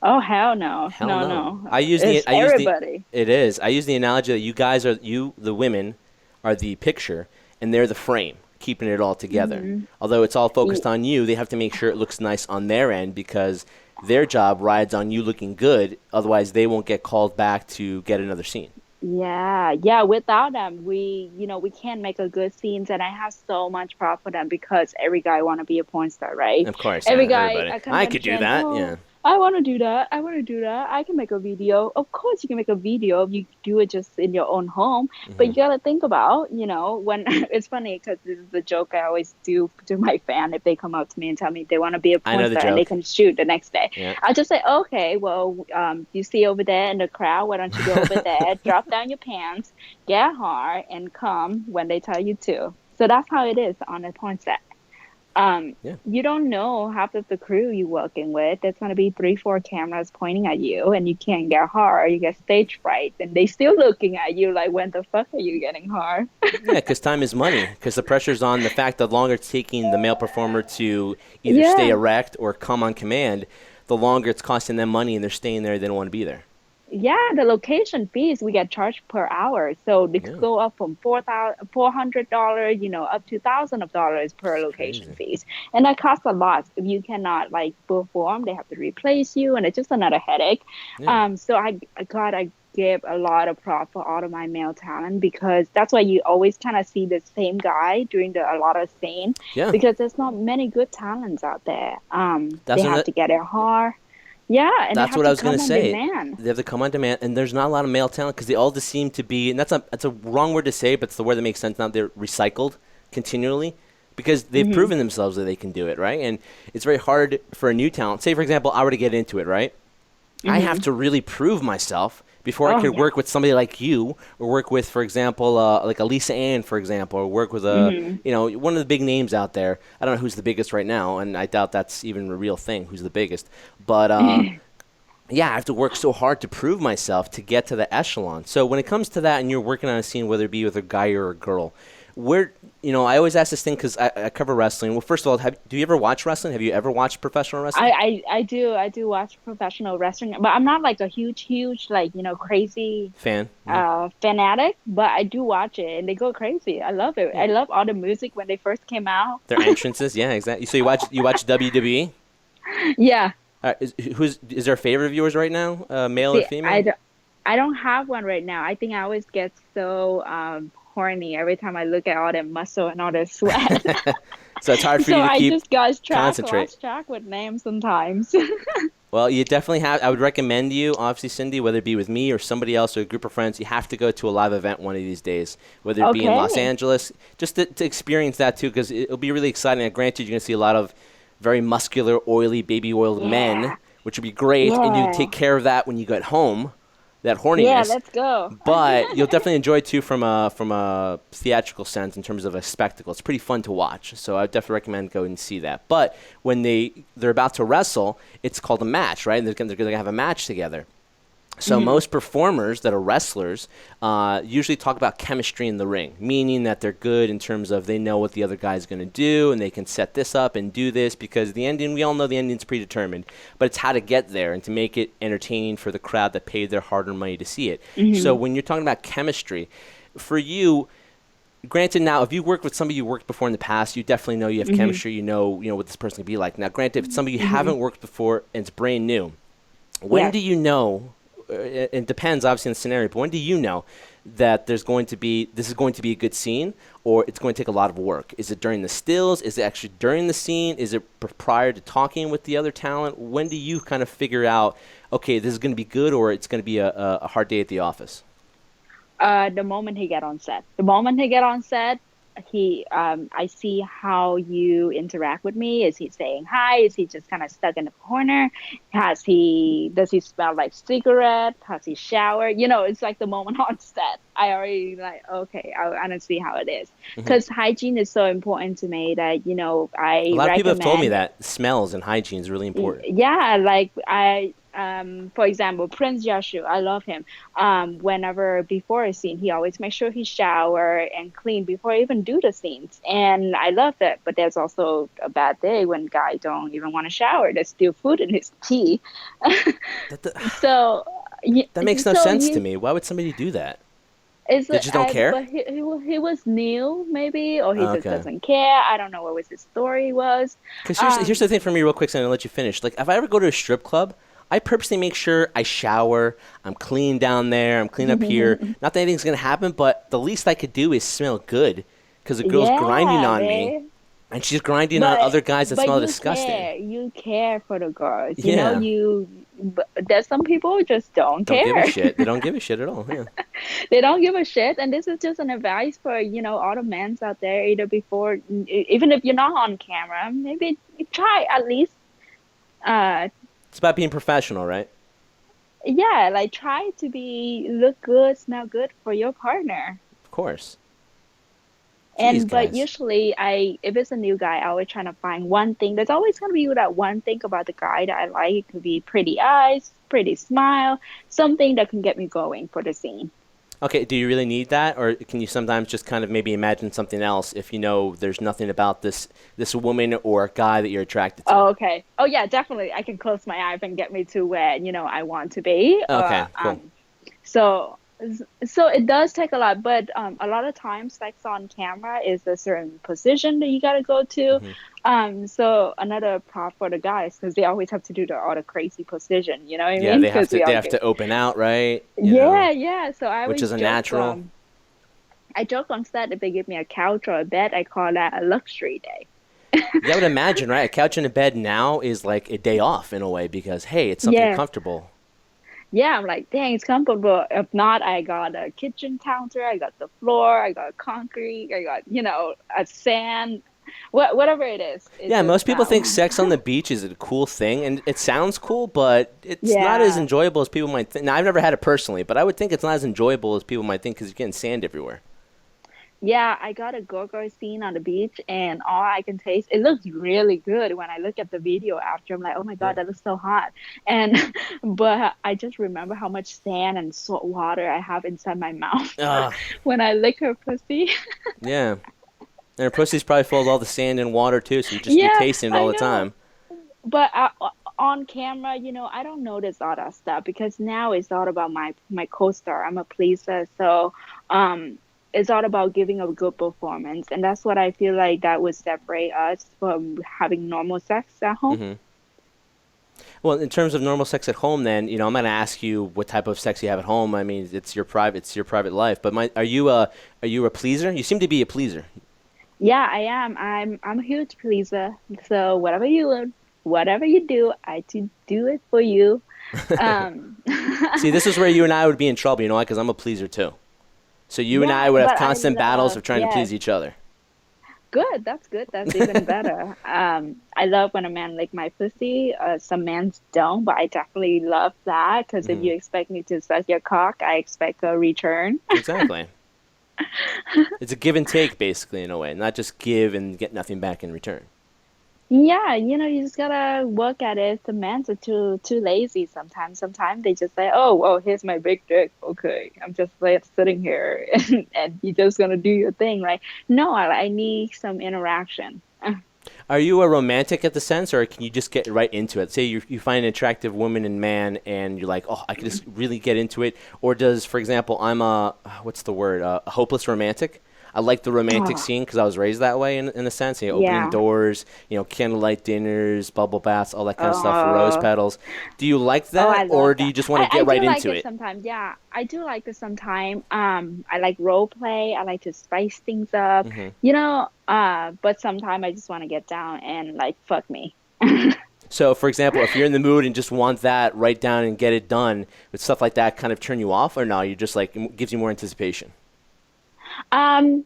Oh, hell no. Hell no. It's everybody. It is. I use the analogy that the women, are the picture, and they're the frame, keeping it all together. Although it's all focused on you, they have to make sure it looks nice on their end, because their job rides on you looking good. Otherwise, they won't get called back to get another scene. Yeah. Without them, we can't make a good scenes, and I have so much pride for them because every guy want to be a porn star, right? Of course, every yeah, guy everybody. at I could do that. oh, Yeah. I want to do that. I can make a video. Of course, you can make a video if you do it just in your own home. But you gotta think about, when it's funny because this is the joke I always do to my fan if they come up to me and tell me they want to be a porn star and they can shoot the next day. Yeah. I just say, okay, well, you see over there in the crowd, why don't you go over there, drop down your pants, get hard, and come when they tell you to. So that's how it is on a porn set. You don't know half of the crew you're working with. There's going to be 3-4 cameras pointing at you, and you can't get hard. You get stage fright, and they still looking at you like, when the fuck are you getting hard? Yeah, because time is money. Because the pressure's on the fact that the longer it's taking the male performer to either stay erect or come on command, the longer it's costing them money, and they're staying there. They don't want to be there. Yeah, the location fees we get charged per hour, so they could go up from $400, up to $1,000 per location fees, and that costs a lot. If you cannot perform, they have to replace you, and it's just another headache. So I give a lot of prop for all of my male talent, because that's why you always kind of see the same guy during a lot of scene, because there's not many good talents out there. They have to get it hard. Yeah, and that's what I was going to say. Demand. They have to come on demand, and there's not a lot of male talent because they all just seem to be, and that's a wrong word to say, but it's the word that makes sense now. They're recycled continually because they've proven themselves that they can do it, right? And it's very hard for a new talent. Say, for example, I were to get into it, right? I have to really prove myself before I could work with somebody like you, or work with, for example, like a Lisa Ann, for example, or work with one of the big names out there. I don't know who's the biggest right now, and I doubt that's even a real thing, who's the biggest. But yeah, I have to work so hard to prove myself to get to the echelon. So when it comes to that, and you're working on a scene, whether it be with a guy or a girl, I always ask this thing because I cover wrestling. Well, first of all, do you ever watch wrestling? Have you ever watched professional wrestling? I do watch professional wrestling, but I'm not like a huge crazy fanatic. But I do watch it, and they go crazy. I love it. I love all the music when they first came out. Their entrances, yeah, exactly. So you watch WWE? Yeah. Is there a favorite of yours right now, male or female? I don't have one right now. I think I always get so horny every time I look at all that muscle and all that sweat. So it's hard for you to keep concentrate. Lost track with names sometimes. Well, you definitely have. I would recommend you, obviously, Cindy, whether it be with me or somebody else or a group of friends, you have to go to a live event one of these days, whether it be in Los Angeles, just to experience that too, because it'll be really exciting. And granted, you're going to see a lot of very muscular, oily, baby-oiled men, which would be great, and you take care of that when you get home. That horniness. Yeah, let's go. But you'll definitely enjoy it too from a theatrical sense in terms of a spectacle. It's pretty fun to watch. So I definitely recommend going and see that. But when they're about to wrestle, it's called a match, right? They're going to have a match together. So most performers that are wrestlers usually talk about chemistry in the ring, meaning that they're good in terms of they know what the other guy's going to do and they can set this up and do this, because the ending, we all know the ending's predetermined, but it's how to get there and to make it entertaining for the crowd that paid their hard-earned money to see it. So when you're talking about chemistry, for you, granted, now, if you work with somebody you worked before in the past, you definitely know you have chemistry, you know what this person can be like. Now, granted, if it's somebody you haven't worked before and it's brand new, when do you know? It depends, obviously, on the scenario, but when do you know that this is going to be a good scene, or it's going to take a lot of work? Is it during the stills? Is it actually during the scene? Is it prior to talking with the other talent? When do you kind of figure out, okay, this is going to be good, or it's going to be a hard day at the office? The moment he get on set. The moment he get on set, I see how you interact with me. Is he saying hi? Is he just kind of stuck in the corner? Does he smell like cigarette? Has he showered? It's like the moment on set. I already like, okay, I want to see how it is. Because hygiene is so important to me that, A lot of people have told me that smells and hygiene is really important. Yeah, like for example, Prince Yashu, I love him. Whenever before a scene, he always makes sure he shower and clean before I even do the scenes, and I love that. But there's also a bad day when guys don't even want to shower. There's still food in his tea. So that makes no sense to me. Why would somebody do that? They just don't care? But he was new, maybe, or he just doesn't care. I don't know what his story was. Because here's the thing for me, real quick, so I'm going to let you finish. Like, if I ever go to a strip club, I purposely make sure I shower, I'm clean down there, I'm clean up here. Not that anything's going to happen, but the least I could do is smell good, because the girl's grinding on me, and she's grinding on other guys that smell disgusting. You care for the girls. But there's some people who just don't care. Give a shit. They don't give a shit at all. Yeah. They don't give a shit, and this is just an advice for all the men out there. Even if you're not on camera, maybe try at least. It's about being professional, right? Yeah, like try to look good, smell good for your partner. Of course. But usually, if it's a new guy, I always try to find one thing. There's always going to be that one thing about the guy that I like. It could be pretty eyes, pretty smile, something that can get me going for the scene. Okay, do you really need that, or can you sometimes just kind of maybe imagine something else if there's nothing about this woman or guy that you're attracted to? Oh, okay. Oh, yeah, definitely. I can close my eyes and get me to where I want to be. Okay, cool. So it does take a lot, but a lot of times sex on camera is a certain position that you got to go to. So another prop for the guys, because they always have to do all the crazy position, you know what I mean? Yeah, they have to open out, right? Yeah. So I which is a natural. I joke on set, if they give me a couch or a bed, I call that a luxury day. Yeah, I would imagine, right? A couch and a bed now is like a day off in a way because, hey, it's something comfortable. Yeah, I'm like, dang, it's comfortable. If not, I got a kitchen counter, I got the floor, I got concrete, I got, a sand, whatever it is. Yeah, most people think sex on the beach is a cool thing, and it sounds cool, but it's not as enjoyable as people might think. Now, I've never had it personally, but I would think it's not as enjoyable as people might think because you're getting sand everywhere. Yeah, I got a go-go scene on the beach, and all I can taste, it looks really good when I look at the video after. I'm like, oh my God, that looks so hot. But I just remember how much sand and salt water I have inside my mouth when I lick her pussy. Yeah. And her pussy's probably full of all the sand and water, too, so you're tasting it all the time. But on camera, I don't notice all that stuff because now it's all about my co-star. I'm a pleaser, so it's all about giving a good performance, and that's what I feel like that would separate us from having normal sex at home. Well, in terms of normal sex at home, then I'm going to ask you what type of sex you have at home. I mean, it's your private life. But are you a pleaser? You seem to be a pleaser. Yeah, I am. I'm a huge pleaser. So whatever you do, I do it for you. See, this is where you and I would be in trouble. You know why? Because I'm a pleaser too. So you and I would have constant battles of trying to please each other. Good. That's good. That's even better. I love when a man lick my pussy. Some men don't, but I definitely love that because if you expect me to suck your cock, I expect a return. Exactly. It's a give and take, basically, in a way, not just give and get nothing back in return. Yeah, you just gotta work at it. The men are too lazy sometimes. Sometimes they just say, "Oh, here's my big dick. Okay, I'm just like sitting here, and you're just gonna do your thing." Like, no, I need some interaction. Are you a romantic at the sense, or can you just get right into it? Say you find an attractive woman and man, and you're like, "Oh, I can just really get into it." Or does, for example, I'm a hopeless romantic. I like the romantic Oh, scene because I was raised that way in a sense. You know, opening yeah. doors, candlelight dinners, bubble baths, all that kind of stuff, rose Oh, petals. Do you like oh, that, I love or do you that. just want to I get do right like into it it? sometimes. Yeah, I do like it sometimes. I like role play. I like to spice things up, Hmm. but sometimes I just want to get down and like fuck me. So, for example, if you're in the mood and just want that, write down and get it done, would stuff like that kind of turn you off, or no? You just like it gives you more anticipation. Um,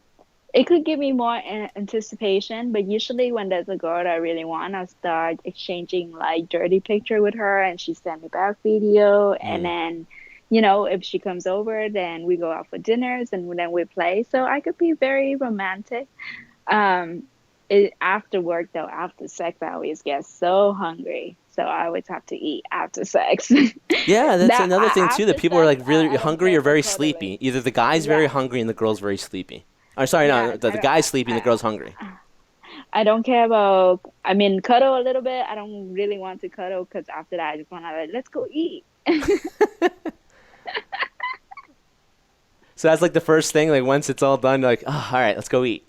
it could give me more anticipation, but usually when there's a girl that I really want, I'll start exchanging like dirty picture with her, and she send me back video, and Mm. then, if she comes over, then we go out for dinners, and then we play. So I could be very romantic. Um, after work though, after sex, I always get so hungry, so I always have to eat after sex. Yeah, that's That another thing too. That after people are sex, like really I don't hungry care or for very sleepy. cuddling. Either the guy's very Yeah, hungry and the girl's very sleepy. Or sorry, no, yeah. the guy's sleepy and the girl's hungry. I don't care about. I mean, cuddle a little bit. I don't really want to cuddle because after that, I just want to like, let's go eat. So that's like the first thing. Like once it's all done, like, oh, all right, let's go eat.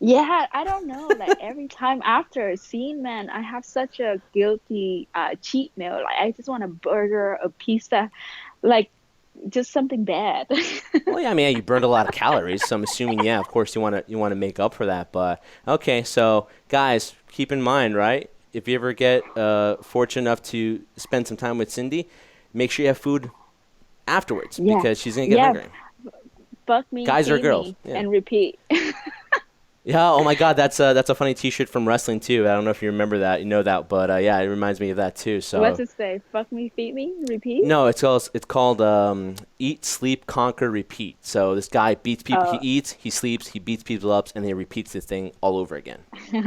Yeah, I don't know. Like every time after a scene, man, I have such a guilty cheat meal. Like I just want a burger, a pizza, like just something bad. Well, yeah, I mean, yeah, you burned a lot of calories, so I'm assuming, yeah, of course, you want to make up for that. But okay, so guys, keep in mind, right? If you ever get fortunate enough to spend some time with Cindy, make sure you have food afterwards Yeah, because she's gonna get yeah. hungry. Fuck me, Guys or feed girls? me, Yeah. and repeat. Yeah. Oh my God, that's a funny T-shirt from wrestling too. I don't know if you remember that, you know that, but yeah, it reminds me of that too. What's So it say? Fuck me, feed me, repeat. no, it's called Eat, Sleep, Conquer, Repeat. So this guy beats people. He Oh. eats, he sleeps, he beats people up, and then he repeats this thing all over again. His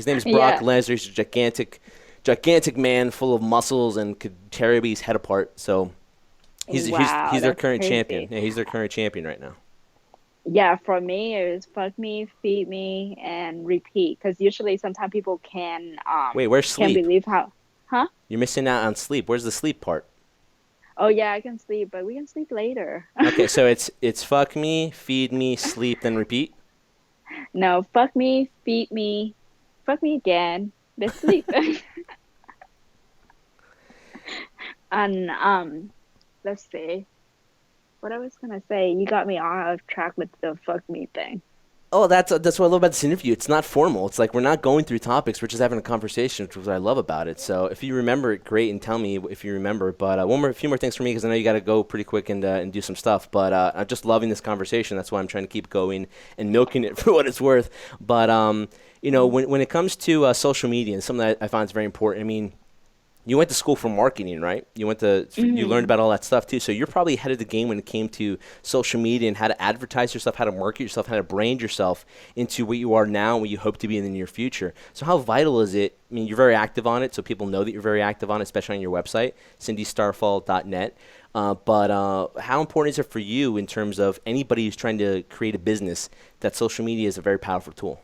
name is Brock Yeah. Lesnar. He's a gigantic man full of muscles and could tear everybody's head apart. So Wow, he's their that's current champion. crazy. Yeah, he's their current champion right now. Yeah, for me, it was fuck me, feed me, and repeat. Because usually, sometimes people Wait, where's can sleep? believe how, huh? You're missing out on sleep. Where's the sleep part? Oh yeah, I can sleep, but we can sleep later. Okay, so it's fuck me, feed me, sleep, then repeat. No, fuck me again, then sleep. And let's see. What I was gonna say, you got me off track with the fuck me thing. Oh, that's what I love about this interview. It's not formal. It's like we're not going through topics. We're just having a conversation, which is what I love about it. So if you remember it, great, and tell me if you remember. But a few more things for me because I know you got to go pretty quick and do some stuff. But I'm just loving this conversation. That's why I'm trying to keep going and milking it for what it's worth. But when it comes to social media and something that I find is very important. I mean, you went to school for marketing, right? You learned Mm-hmm. about all that stuff too. So you're probably ahead of the game when it came to social media and how to advertise yourself, how to market yourself, how to brand yourself into what you are now and what you hope to be in the near future. So how vital is it? I mean, you're very active on it, so people know that you're very active on it, especially on your website, cindystarfall.net. But how important is it for you in terms of anybody who's trying to create a business that social media is a very powerful tool?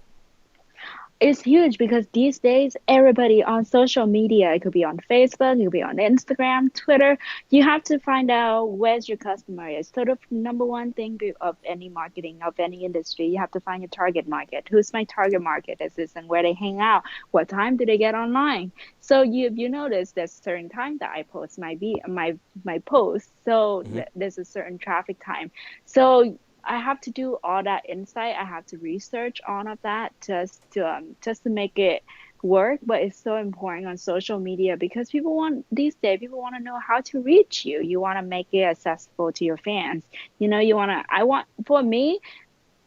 It's huge because these days everybody on social media, it could be on Facebook, it could be on Instagram, Twitter. You have to find out where's your customer is. Sort of number one thing of any marketing of any industry. You have to find your target market. Who's my target market? Is this and where they hang out? What time do they get online? So you notice there's certain time that I post my post. So Hmm. there's a certain traffic time. So I have to do all that insight. I have to research all of that just to make it work. But it's so important on social media because people want to know how to reach you. You want to make it accessible to your fans. For me,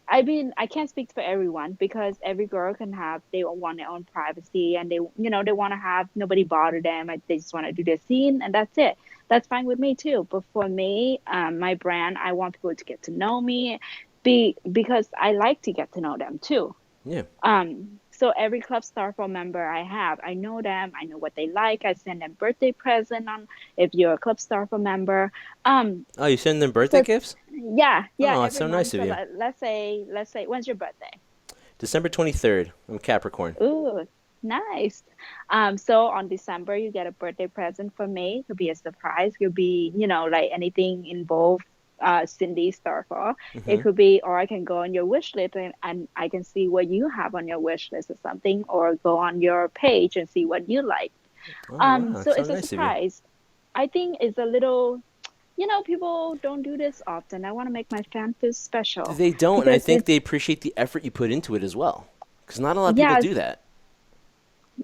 I mean, I can't speak for everyone because every girl they want their own privacy and they want to have nobody bother them. They just want to do their scene and that's it. That's fine with me too. But for me, my brand, I want people to get to know me because I like to get to know them too. Yeah. So every Club Starfall member I have, I know them. I know what they like. I send them birthday present on if you're a Club Starfall member. Oh, you send them birthday So gifts? yeah, Oh, it's every so nice month. of So you. let's say, when's your birthday? December 23rd. I'm Capricorn. Ooh, nice. So on December, you get a birthday present from me. It could be a surprise. It could be, like anything involved Cindy Starfall. It Mm-hmm. could be, or I can go on your wish list and I can see what you have on your wish list or something, or go on your page and see what you like. Oh, wow. So That's so it's a nice of you. surprise. I think it's a little, people don't do this often. I want to make my fan feel special They don't, and I because think they appreciate the effort you put into it as well. Because not a lot of people yes, do that.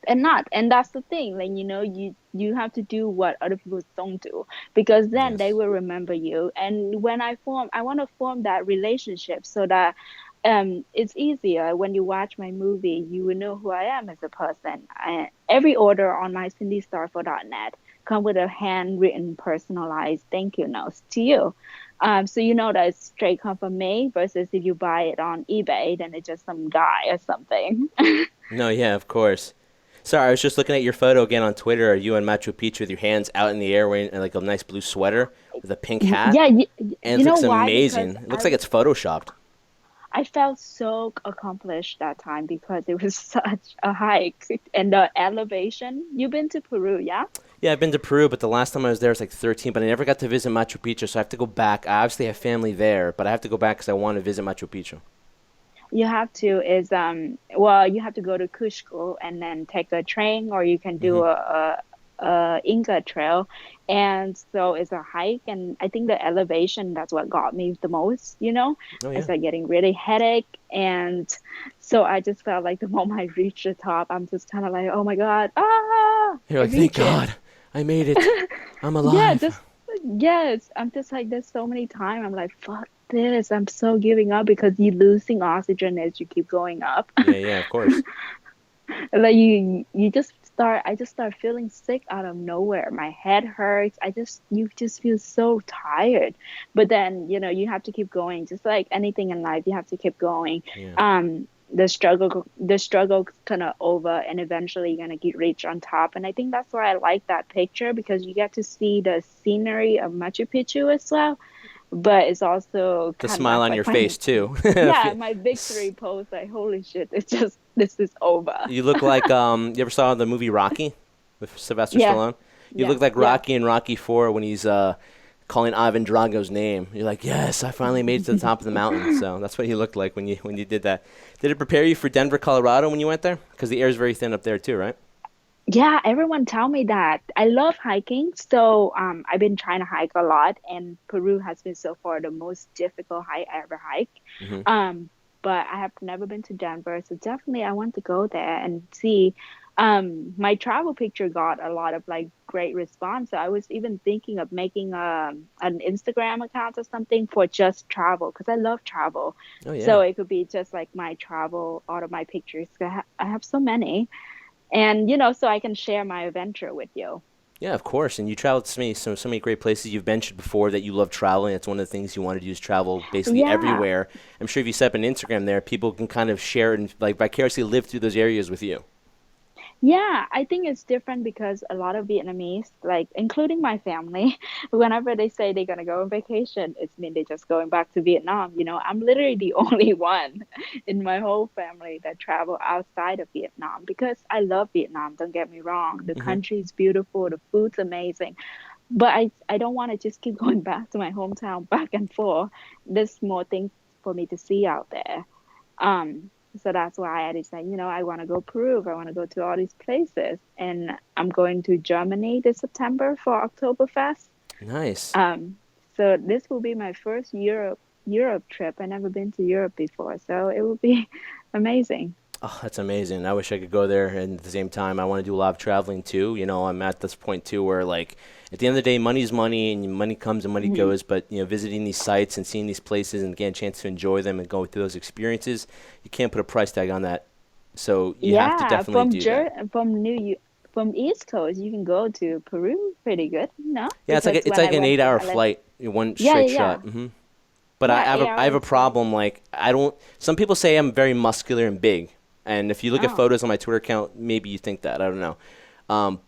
and that's the thing. Like, you have to do what other people don't do because then they Yes. will remember you. And when I want to form that relationship so that it's easier when you watch my movie, you will know who I am as a person. Every order on my cindystarful.net come with a handwritten, personalized thank you notes to you. So you know that it's straight come from me versus if you buy it on eBay, then it's just some guy or something. No, yeah, of course. Sorry, I was just looking at your photo again on Twitter. Are you in Machu Picchu with your hands out in the air wearing like a nice blue sweater with a pink hat? Yeah, And you it know looks why? amazing. Because It looks like it's photoshopped. I felt so accomplished that time because it was such a hike and the elevation. You've been to Peru, yeah? Yeah, I've been to Peru, but the last time I was there was like 13, but I never got to visit Machu Picchu, so I have to go back. I obviously have family there, but I have to go back because I want to visit Machu Picchu. You have to is well, you have to go to Cusco and then take a train, or you can Hmm. do a Inca trail. And so it's a hike, and I think the elevation, that's what got me the most. Oh, I yeah. started getting really headache, and so I just felt like the moment I reached the top, I'm just kind of like, oh my God, You're I like, thank reach it. God, I made it. I'm Yeah, alive. just yes. I'm just like there's so many times I'm like, fuck this. I'm so giving up because you're losing oxygen as you keep going up. Yeah, yeah, of course. Like you just start I just start feeling sick out of nowhere. My head hurts. You just feel so tired. But then, you have to keep going. Just like anything in life, you have to keep going. Yeah. The struggle kind of over, and eventually you're gonna get reach on top. And I think that's why I like that picture, because you get to see the scenery of Machu Picchu as well. But it's also The kind smile of on like your my face, too. yeah, my victory pose. Like, holy shit, it's just this is over. You look like, you ever saw the movie Rocky with Sylvester Yeah, Stallone? You yeah, look like yeah. Rocky in Rocky 4 when he's calling Ivan Drago's name. You're like, yes, I finally made it to the top of the mountain. So that's what you looked like when you did that. Did it prepare you for Denver, Colorado when you went there? Because the air is very thin up there too, right? Yeah, everyone tell me that. I love hiking, so I've been trying to hike a lot, and Peru has been so far the most difficult hike I ever hike. Hmm. Um, but I have never been to Denver, so definitely I want to go there and see. My travel picture got a lot of like great response. So I was even thinking of making an Instagram account or something for just travel because I love travel. Oh, yeah. So it could be just like my travel, all of my pictures. I have so many. And so I can share my adventure with you. Yeah, of course. And you traveled so many great places. You've mentioned before that you love traveling. It's one of the things you want to do is travel basically Yeah. everywhere. I'm sure if you set up an Instagram there, people can kind of share and like vicariously live through those areas with you. Yeah, I think it's different because a lot of Vietnamese, like including my family, whenever they say they're gonna go on vacation, it's mean they're just going back to Vietnam. I'm literally the only one in my whole family that travel outside of Vietnam because I love Vietnam, don't get me wrong. The Hmm. country is beautiful, the food's amazing. But I don't want to just keep going back to my hometown back and forth. There's more things for me to see out there. So that's why I decided, I want to go Peru. I want to go to all these places. And I'm going to Germany this September for Oktoberfest. Nice. Um, so this will be my first Europe trip. I never been to Europe before, so it will be amazing. Oh, that's amazing. I wish I could go there. And at the same time, I want to do a lot of traveling too. I'm at this point too where, like, at the end of the day, money's money and money comes and money Mhm. goes. But, visiting these sites and seeing these places and getting a chance to enjoy them and go through those experiences, you can't put a price tag on that. So you have to Yeah, definitely do that. from East Coast, you can go to Peru pretty good, no? Yeah, it's like Because it's when like I an went 8 hour there, flight, one yeah, straight yeah, shot. yeah, But I yeah, have eight a hours. problem. Like, I don't. Some people say I'm very muscular and big, and if you look at Oh, photos on my Twitter account, maybe you think that. I don't know.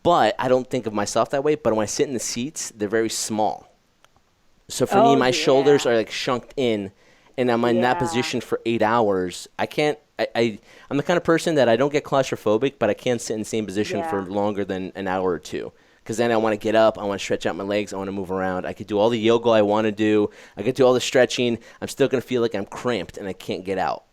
But I don't think of myself that way. But when I sit in the seats, they're very small. So for me, oh my shoulders yeah, are like shunked in, and I'm in that yeah. position for 8 hours. I can't. I'm the kind of person that I don't get claustrophobic, but I can't sit in the same position for Yeah. longer than an hour or two because then I want to get up, I want to stretch out my legs, I want to move around. I could do all the yoga I want to do, I could do all the stretching. I'm still going to feel like I'm cramped and I can't get out.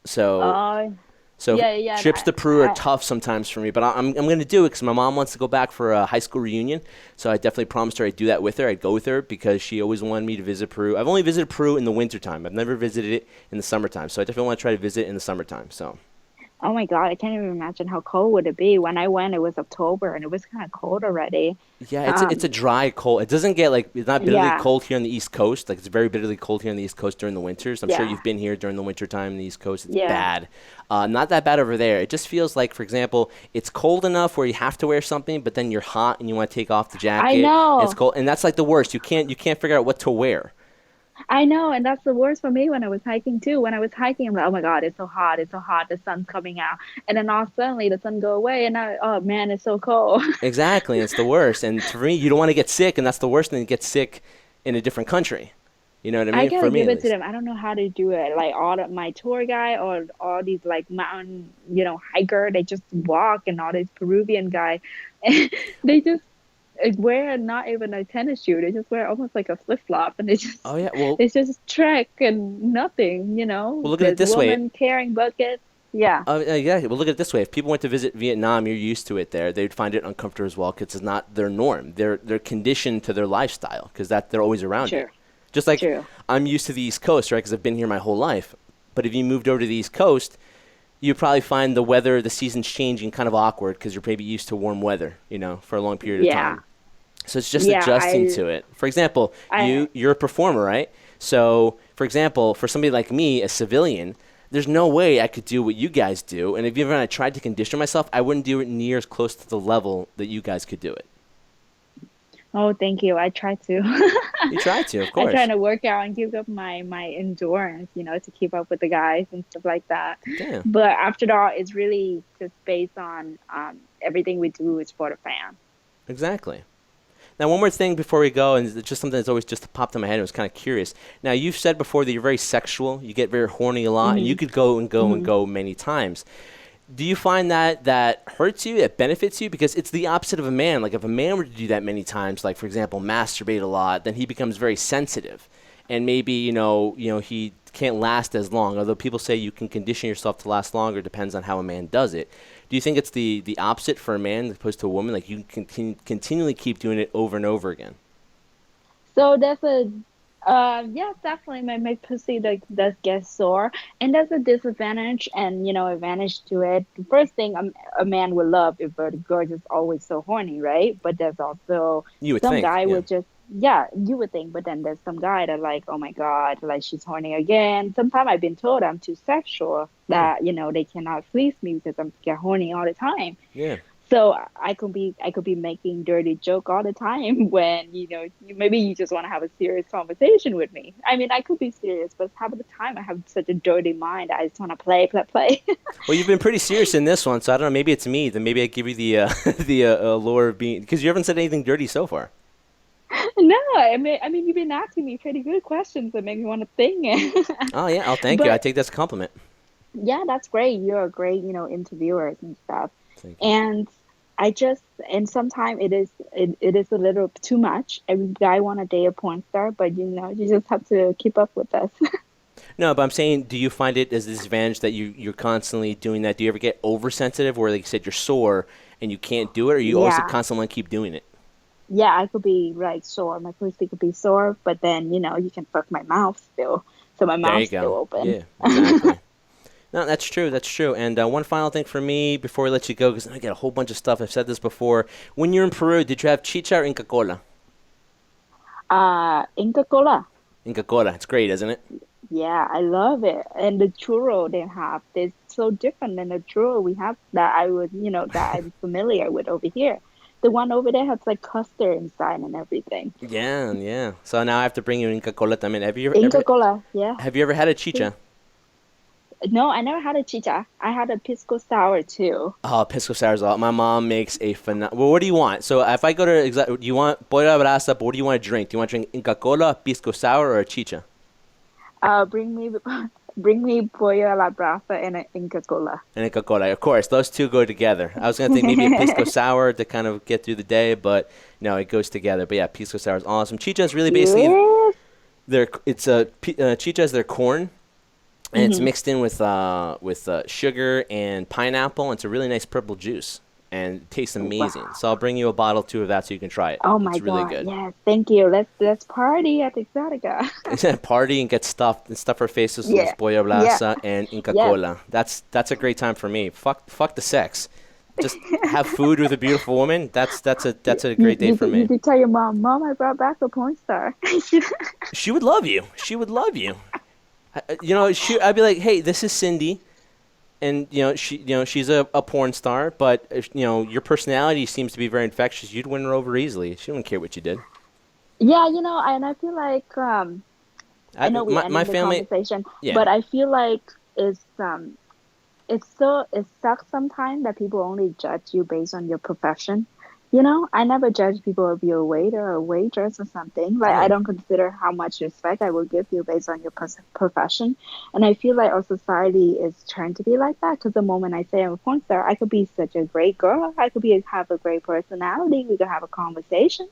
So Uh, so yeah. trips to Peru are tough sometimes for me, but I'm going to do it because my mom wants to go back for a high school reunion. So I definitely promised her I'd do that with her. I'd go with her because she always wanted me to visit Peru. I've only visited Peru in the wintertime. I've never visited it in the summertime. So I definitely want to try to visit in the summertime. So Oh my God, I can't even imagine how cold would it be. When I went, it was October and it was kind of cold already. yeah, it's a Um, dry cold. It doesn't get like it's not bitterly yeah, cold here on the East Coast. Like it's very bitterly cold here on the East Coast during the winters. I'm sure yeah, you've been here during the winter time on the East Coast. It's yeah. bad. Not that bad over there. It just feels like, for example, it's cold enough where you have to wear something, but then you're hot and you want to take off the I jacket. It's know. cold, and that's like the worst. You can't figure out what to wear. I know, and that's the worst for me when I was hiking too. When I was hiking, I'm like, oh my God, it's so hot, the sun's coming out. And then all suddenly the sun go away and oh man, it's so cold. Exactly, and it's the worst. And for me, you don't want to get sick, and that's the worst thing to get sick in a different country. You know what I I mean? For gotta me, give at it to least. them. I don't know how to do it. Like my tour guy or all these like mountain, hiker, they just walk and all these Peruvian guy, and they just wear not even a tennis shoe. They just wear almost like a flip flop, and Oh yeah. Well, they just trek and nothing. look at it There's this way. woman carrying buckets. Yeah, Yeah, well, look at it this way. If people went to visit Vietnam, you're used to it there. They'd find it uncomfortable as well because it's not their norm. They're conditioned to their lifestyle because that they're always around it. true, Just like true. I'm used to the East Coast, right? Because I've been here my whole life. But if you moved over to the East Coast, you probably find the weather, the seasons changing kind of awkward because you're maybe used to warm weather, for a long period of Yeah, time. So it's just yeah. adjusting to it. For example, I, you're a performer, right? So, for example, for somebody like me, a civilian, there's no way I could do what you guys do. And if even I tried to condition myself, I wouldn't do it near as close to the level that you guys could do it. oh, thank you. I try to. You try to, of I try course. to work out and give up my endurance, to keep up with the guys and stuff like that. Yeah, But after all, it's really just based on everything we do is for the fans. exactly. Now, one more thing before we go, and it's just something that's always just popped in my head. I was kind of curious. Now, you've said before that you're very sexual. You get very horny a lot, and you Hmm. could go and go and Hmm. go many times. Do you find that hurts you, that benefits you? Because it's the opposite of a man. Like if a man were to do that many times, like for example, masturbate a lot, then he becomes very sensitive, and maybe he can't last as long. Although people say you can condition yourself to last longer, depends on how a man does it. Do you think it's the opposite for a man as opposed to a woman? Like you can continually keep doing it over and over again. So that's yeah, definitely my pussy like does get sore, and that's a disadvantage and advantage to it. The first thing a man would love if a girl is always so horny, right? But there's also You would some think, guy yeah. would just yeah, you would think, but then there's some guy that like, oh my God, like she's horny again. Sometimes I've been told I'm too sexual Hmm. that they cannot fleece me because I'm get horny all the time. Yeah. So I could be making dirty joke all the time when maybe you just want to have a serious conversation with me. I mean, I could be serious, but half of the time I have such a dirty mind. I just want to play, play, play. Well, you've been pretty serious in this one, so I don't know. Maybe it's me. Then maybe I give you the the allure of being because you haven't said anything dirty so far. No, I mean, you've been asking me pretty good questions that make me want to think. Oh yeah. Oh, thank you. I But take that as a compliment. yeah, that's great. You're a great, interviewer and stuff. Thank you. And and sometimes it is a little too much. Every guy want to date a porn star, but you just have to keep up with us. No, but I'm saying, do you find it as a disadvantage that you're constantly doing that? Do you ever get oversensitive, where like you said you're sore and you can't do it, or you always Yeah. constantly want to keep doing it? Yeah, I could be like sore. My pussy could be sore, but then you can fuck my mouth still, so my There you mouth's still go. open. Yeah, exactly. No, that's true. That's true. And one final thing for me before we let you go, because I get a whole bunch of stuff. I've said this before. When you're in Peru, did you have chicha or Inca Cola? Inca Cola. Inca Cola. It's great, isn't it? Yeah, I love it. And the churro they have, they're so different than the churro we have that that I'm familiar with over here. The one over there has like custard inside and everything. Yeah, yeah. So now I have to bring you Inca Cola también. Inca Cola, yeah. Have you ever had a chicha? No, I never had a chicha. I had a pisco sour too. Oh, pisco sour is all. My mom makes a phenomenal. Well, what do you want? So if I go to do you want pollo brasa? But what do you want to drink? Do you want to drink Inca Cola, pisco sour, or a chicha? Bring me Bring me pollo a la brasa and an Inca Cola. And a Coca-Cola. Of course, those two go together. I was going to think maybe a pisco sour to kind of get through the day, but no, it goes together. But yeah, pisco sour is awesome. Chicha is really basically Yes. chicha is their corn, and it's Mm-hmm. mixed in with sugar and pineapple. It's a really nice purple juice, and it tastes amazing. Wow. So I'll bring you a bottle too of that so you can try it. Oh my It's really God. good. Yes. Thank you. Let's party at Exotica. Party and get stuffed and stuff our faces Yeah. with pollo Yeah. blasa and Inca Yes. Cola. That's a great time for me. Fuck the sex. Just have food with a beautiful woman. That's a great day for You me. could tell your mom, I brought back a porn star. She would love you. She would love you. I'd be like, hey, this is Cindy, and she's a porn star, but your personality seems to be very infectious. You'd win her over easily. She wouldn't care what you did. Yeah, and I feel like I know we My ended the family, conversation, yeah. but I feel like it sucks sometimes that people only judge you based on your profession. I never judge people if you're a waiter or a waitress or something. Like Yeah. I don't consider how much respect I will give you based on your profession. And I feel like our society is trying to be like that because the moment I say I'm a porn star, I could be such a great girl. I could have a great personality. We could have a conversation.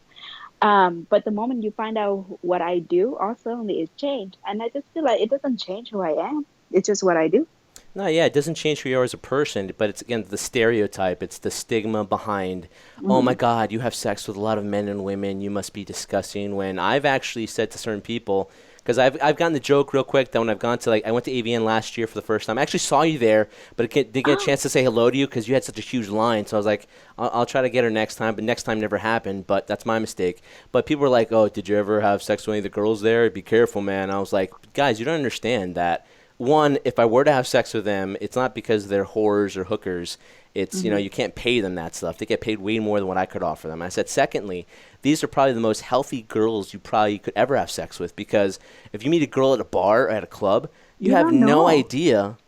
But the moment you find out what I do, all suddenly it's changed. And I just feel like it doesn't change who I am. It's just what I do. No, yeah, it doesn't change who you are as a person, but it's again the stereotype. It's the stigma behind. Oh my Hmm. God, you have sex with a lot of men and women. You must be disgusting. When I've actually said to certain people, because I've gotten the joke real quick that when I've gone to I went to AVN last year for the first time. I actually saw you there, but didn't get a chance to say hello to you because you had such a huge line. So I was like, I'll try to get her next time, but next time never happened. But that's my mistake. But people were like, oh, did you ever have sex with any of the girls there? Be careful, man. I was like, guys, you don't understand that. One, if I were to have sex with them, it's not because they're whores or hookers. It's, Hmm. you can't pay them that stuff. They get paid way more than what I could offer them. I said, secondly, these are probably the most healthy girls you probably could ever have sex with because if you meet a girl at a bar or at a club, you You have don't no know. idea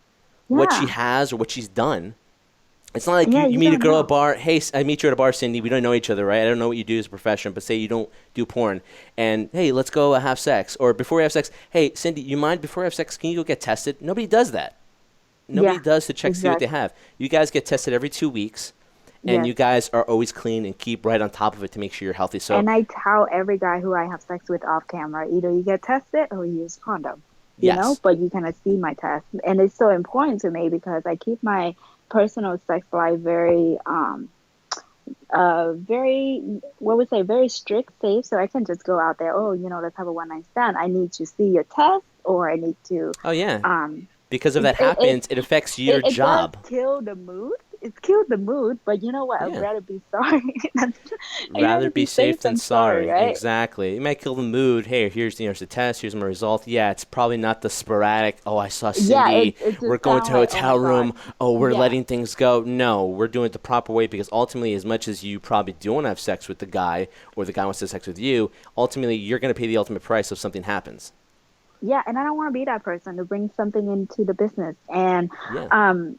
what she Yeah. has or what she's done. It's not like Yeah, you you meet a don't girl at a know. bar. Hey, I meet you at a bar, Cindy. We don't know each other, right? I don't know what you do as a profession, but say you don't do porn. And, hey, let's go have sex. Or before we have sex, hey, Cindy, you mind before we have sex, can you go get tested? Nobody does that. Nobody Yeah, does to check to see what they exactly. have. You guys get tested every 2 weeks, and Yes. you guys are always clean and keep right on top of it to make sure you're healthy. So, And I tell every guy who I have sex with off camera, either you get tested or you use condom, yes. but you cannot see my test. And it's so important to me because I keep my personal sex life very, what would say, very strict, safe. So I can just go out there, oh, let's have a one night stand. I need to see your test or I need to, Oh, yeah. um, Because if it, that it, it, happens, it affects your it does job. kill the mood. It's killed the mood, but you know what? I'd Yeah. rather be sorry. I'd Rather rather be be safe safe than than sorry, sorry. right? Exactly. It might kill the mood. Hey, here's the test. Here's my result. Yeah, it's probably not the sporadic. Oh, I saw Yeah, Cindy. it We're just going to sounds a like, oh my hotel God. room. Oh, we're Yeah, letting things go. No, we're doing it the proper way because ultimately, as much as you probably don't want to have sex with the guy or the guy wants to have sex with you, ultimately you're going to pay the ultimate price if something happens. yeah, and I don't want to be that person to bring something into the business. And Yeah.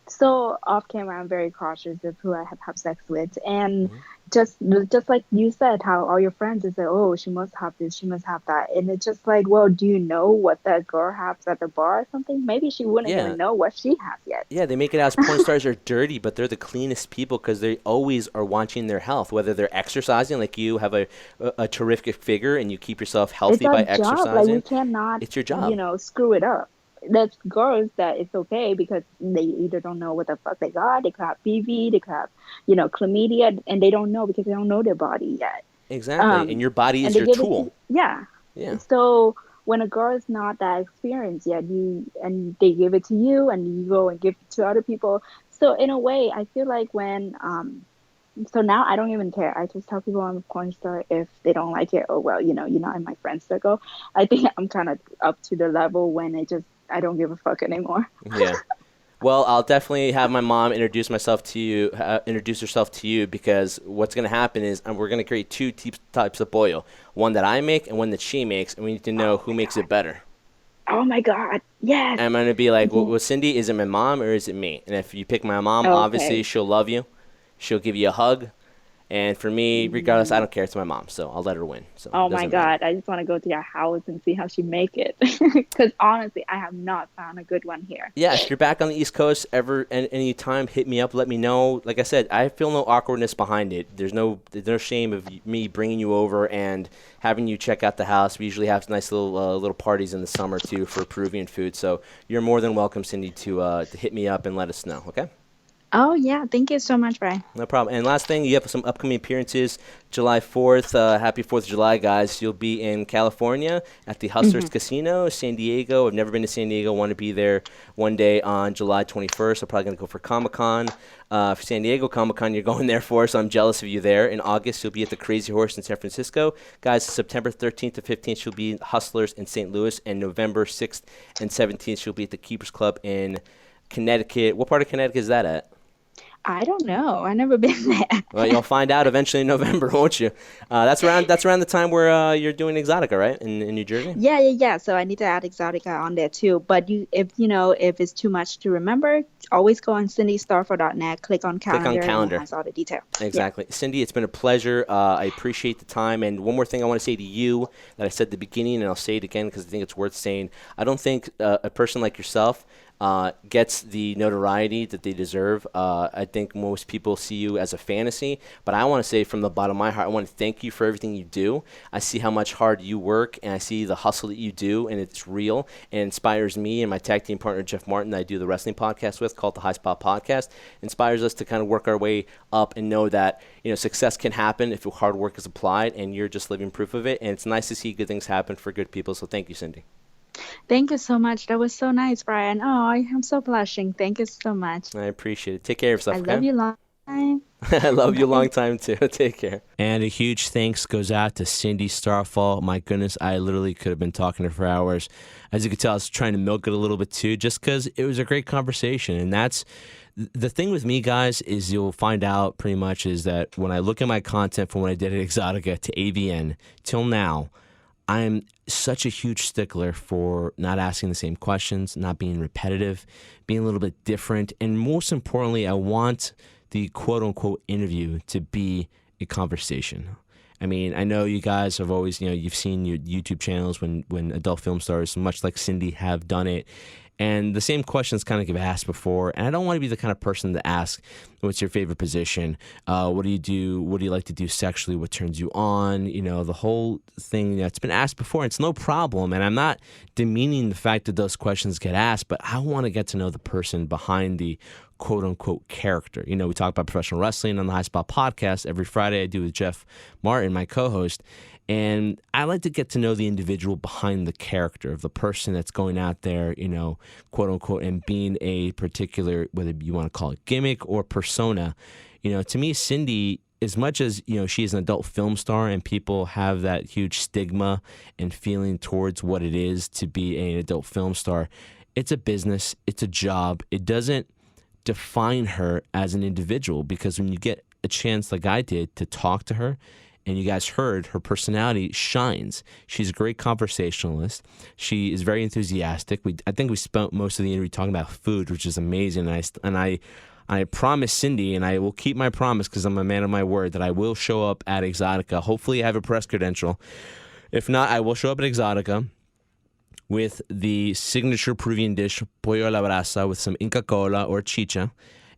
so off camera, I'm very cautious of who I have sex with. And Hmm. just like you said, how all your friends is say, oh, she must have this, she must have that, and it's just like, well, do you know what that girl has at the bar or something? Maybe she wouldn't Yeah. even know what she has yet. Yeah, they make it out as porn stars are dirty, but they're the cleanest people because they always are watching their health. Whether they're exercising, like you have a terrific figure and you keep yourself It's healthy our by job. Like we exercising, cannot, it's your job. screw it up. There's girls that it's okay because they either don't know what the fuck they got, they could have PV, they could have, chlamydia, and they don't know because they don't know their body yet. Exactly. And Um, your body and is they your give it to, tool. yeah. Yeah. So when a girl is not that experienced yet, and they give it to you, and you go and give it to other people. So in a way, I feel like so now I don't even care. I just tell people I'm a porn star. If they don't like it, oh well, you're not in my friend circle. I think I'm kind of up to the level when I don't give a fuck anymore. Yeah. Well, I'll definitely have my mom introduce herself to you because what's going to happen is we're going to create two types of pollo, one that I make and one that she makes, and we need to know Oh who my makes it god! better. Oh my god! Yes. And I'm going to be like, Yeah. well, Cindy, is it my mom or is it me? And if you pick my mom, obviously Okay. she'll love you. She'll give you a hug. And for me, regardless, I don't care. It's my mom, so I'll let her win. So Oh it my doesn't matter. God, I just want to go to your house and see how she make it. Because honestly, I have not found a good one here. Yeah, if you're back on the East Coast ever any time, hit me up. Let me know. Like I said, I feel no awkwardness behind it. There's no shame of me bringing you over and having you check out the house. We usually have nice little parties in the summer too for Peruvian food. So you're more than welcome, Cindy, to hit me up and let us know. Okay. Oh yeah, thank you so much, Brian. No problem. And last thing, you have some upcoming appearances. July 4th, happy 4th of July, guys. You'll be in California at the Hustlers Casino, San Diego. I've never been to San Diego. Want to be there one day on July 21st. I'm probably going to go for Comic-Con. For San Diego Comic-Con, you're going there for, so I'm jealous of you there. In August, you'll be at the Crazy Horse in San Francisco. Guys, September 13th to 15th, you'll be Hustlers in St. Louis. And November 6th and 17th, you'll be at the Keepers Club in Connecticut. What part of Connecticut is that at? I don't know. I've never been there. Well, you'll find out eventually in November, won't you? That's around the time where you're doing Exotica, right, in New Jersey? Yeah. So I need to add Exotica on there too. But if it's too much to remember, always go on cindystarfall.net, click on calendar, and it has all the detail. Exactly. Yeah. Cindy, it's been a pleasure. I appreciate the time. And one more thing I want to say to you that I said at the beginning, and I'll say it again because I think it's worth saying. I don't think a person like yourself gets the notoriety that they deserve. I think most people see you as a fantasy, but I want to say from the bottom of my heart, I want to thank you for everything you do. I see how much hard you work, and I see the hustle that you do, and it's real, and it inspires me and my tag team partner, Jeff Martin, that I do the wrestling podcast with, called the High Spot Podcast. It inspires us to kind of work our way up and know that success can happen if hard work is applied, and you're just living proof of it, and it's nice to see good things happen for good people, so thank you, Cindy. Thank you so much. That was so nice, Brian. Oh, I'm so blushing. Thank you so much. I appreciate it. Take care of yourself. I love you long time. I love you a long time, too. Take care. And a huge thanks goes out to Cindy Starfall. My goodness, I literally could have been talking to her for hours. As you can tell, I was trying to milk it a little bit, too, just because it was a great conversation. And that's the thing with me, guys, is you'll find out pretty much is that when I look at my content from when I did at Exotica to AVN till now, I'm such a huge stickler for not asking the same questions, not being repetitive, being a little bit different. And most importantly, I want the quote-unquote interview to be a conversation. I mean, I know you guys have always, you've seen your YouTube channels when adult film stars, much like Cindy, have done it. And the same questions kind of get asked before. And I don't want to be the kind of person to ask, what's your favorite position? What do you do? What do you like to do sexually? What turns you on? The whole thing that's been asked before. It's no problem. And I'm not demeaning the fact that those questions get asked, but I want to get to know the person behind the quote-unquote character. We talk about professional wrestling on the High Spot Podcast. Every Friday I do with Jeff Martin, my co-host. And I like to get to know the individual behind the character of the person that's going out there, quote unquote, and being a particular, whether you want to call it gimmick or persona. To me, Cindy, as much as, she is an adult film star and people have that huge stigma and feeling towards what it is to be an adult film star, it's a business, it's a job. It doesn't define her as an individual, because when you get a chance like I did to talk to her, and you guys heard, her personality shines. She's a great conversationalist. She is very enthusiastic. I think we spent most of the interview talking about food, which is amazing. And I promised Cindy, and I will keep my promise because I'm a man of my word, that I will show up at Exotica. Hopefully I have a press credential. If not, I will show up at Exotica with the signature Peruvian dish, pollo a la brasa, with some Inca Cola or chicha,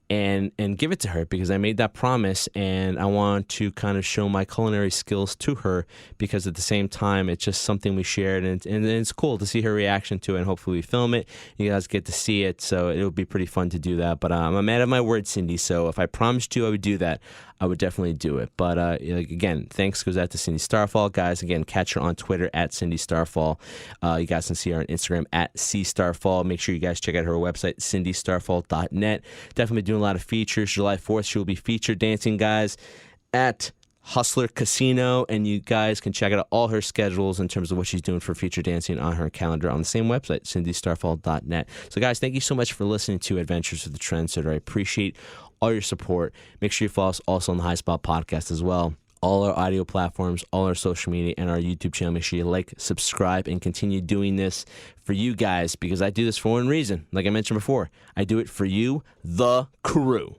and give it to her, because I made that promise, and I want to kind of show my culinary skills to her, because at the same time, it's just something we shared, and it's cool to see her reaction to it, and hopefully we film it. You guys get to see it, so it'll be pretty fun to do that. But I'm a man of my word, Cindy, so if I promised you I would do that, I would definitely do it. But again, thanks goes out to Cindy Starfall. Guys, again, catch her on Twitter at Cindy Starfall. You guys can see her on Instagram at CStarfall. Make sure you guys check out her website, cindystarfall.net. Definitely doing a lot of features. July 4th, she will be featured dancing, guys, at Hustler Casino, and you guys can check out all her schedules in terms of what she's doing for feature dancing on her calendar on the same website, cindystarfall.net. So, guys, thank you so much for listening to Adventures with the Trendsetter. I appreciate all your support. Make sure you follow us also on the High Spot Podcast as well. All our audio platforms, all our social media, and our YouTube channel. Make sure you like, subscribe, and continue doing this for you guys, because I do this for one reason. Like I mentioned before, I do it for you, the crew.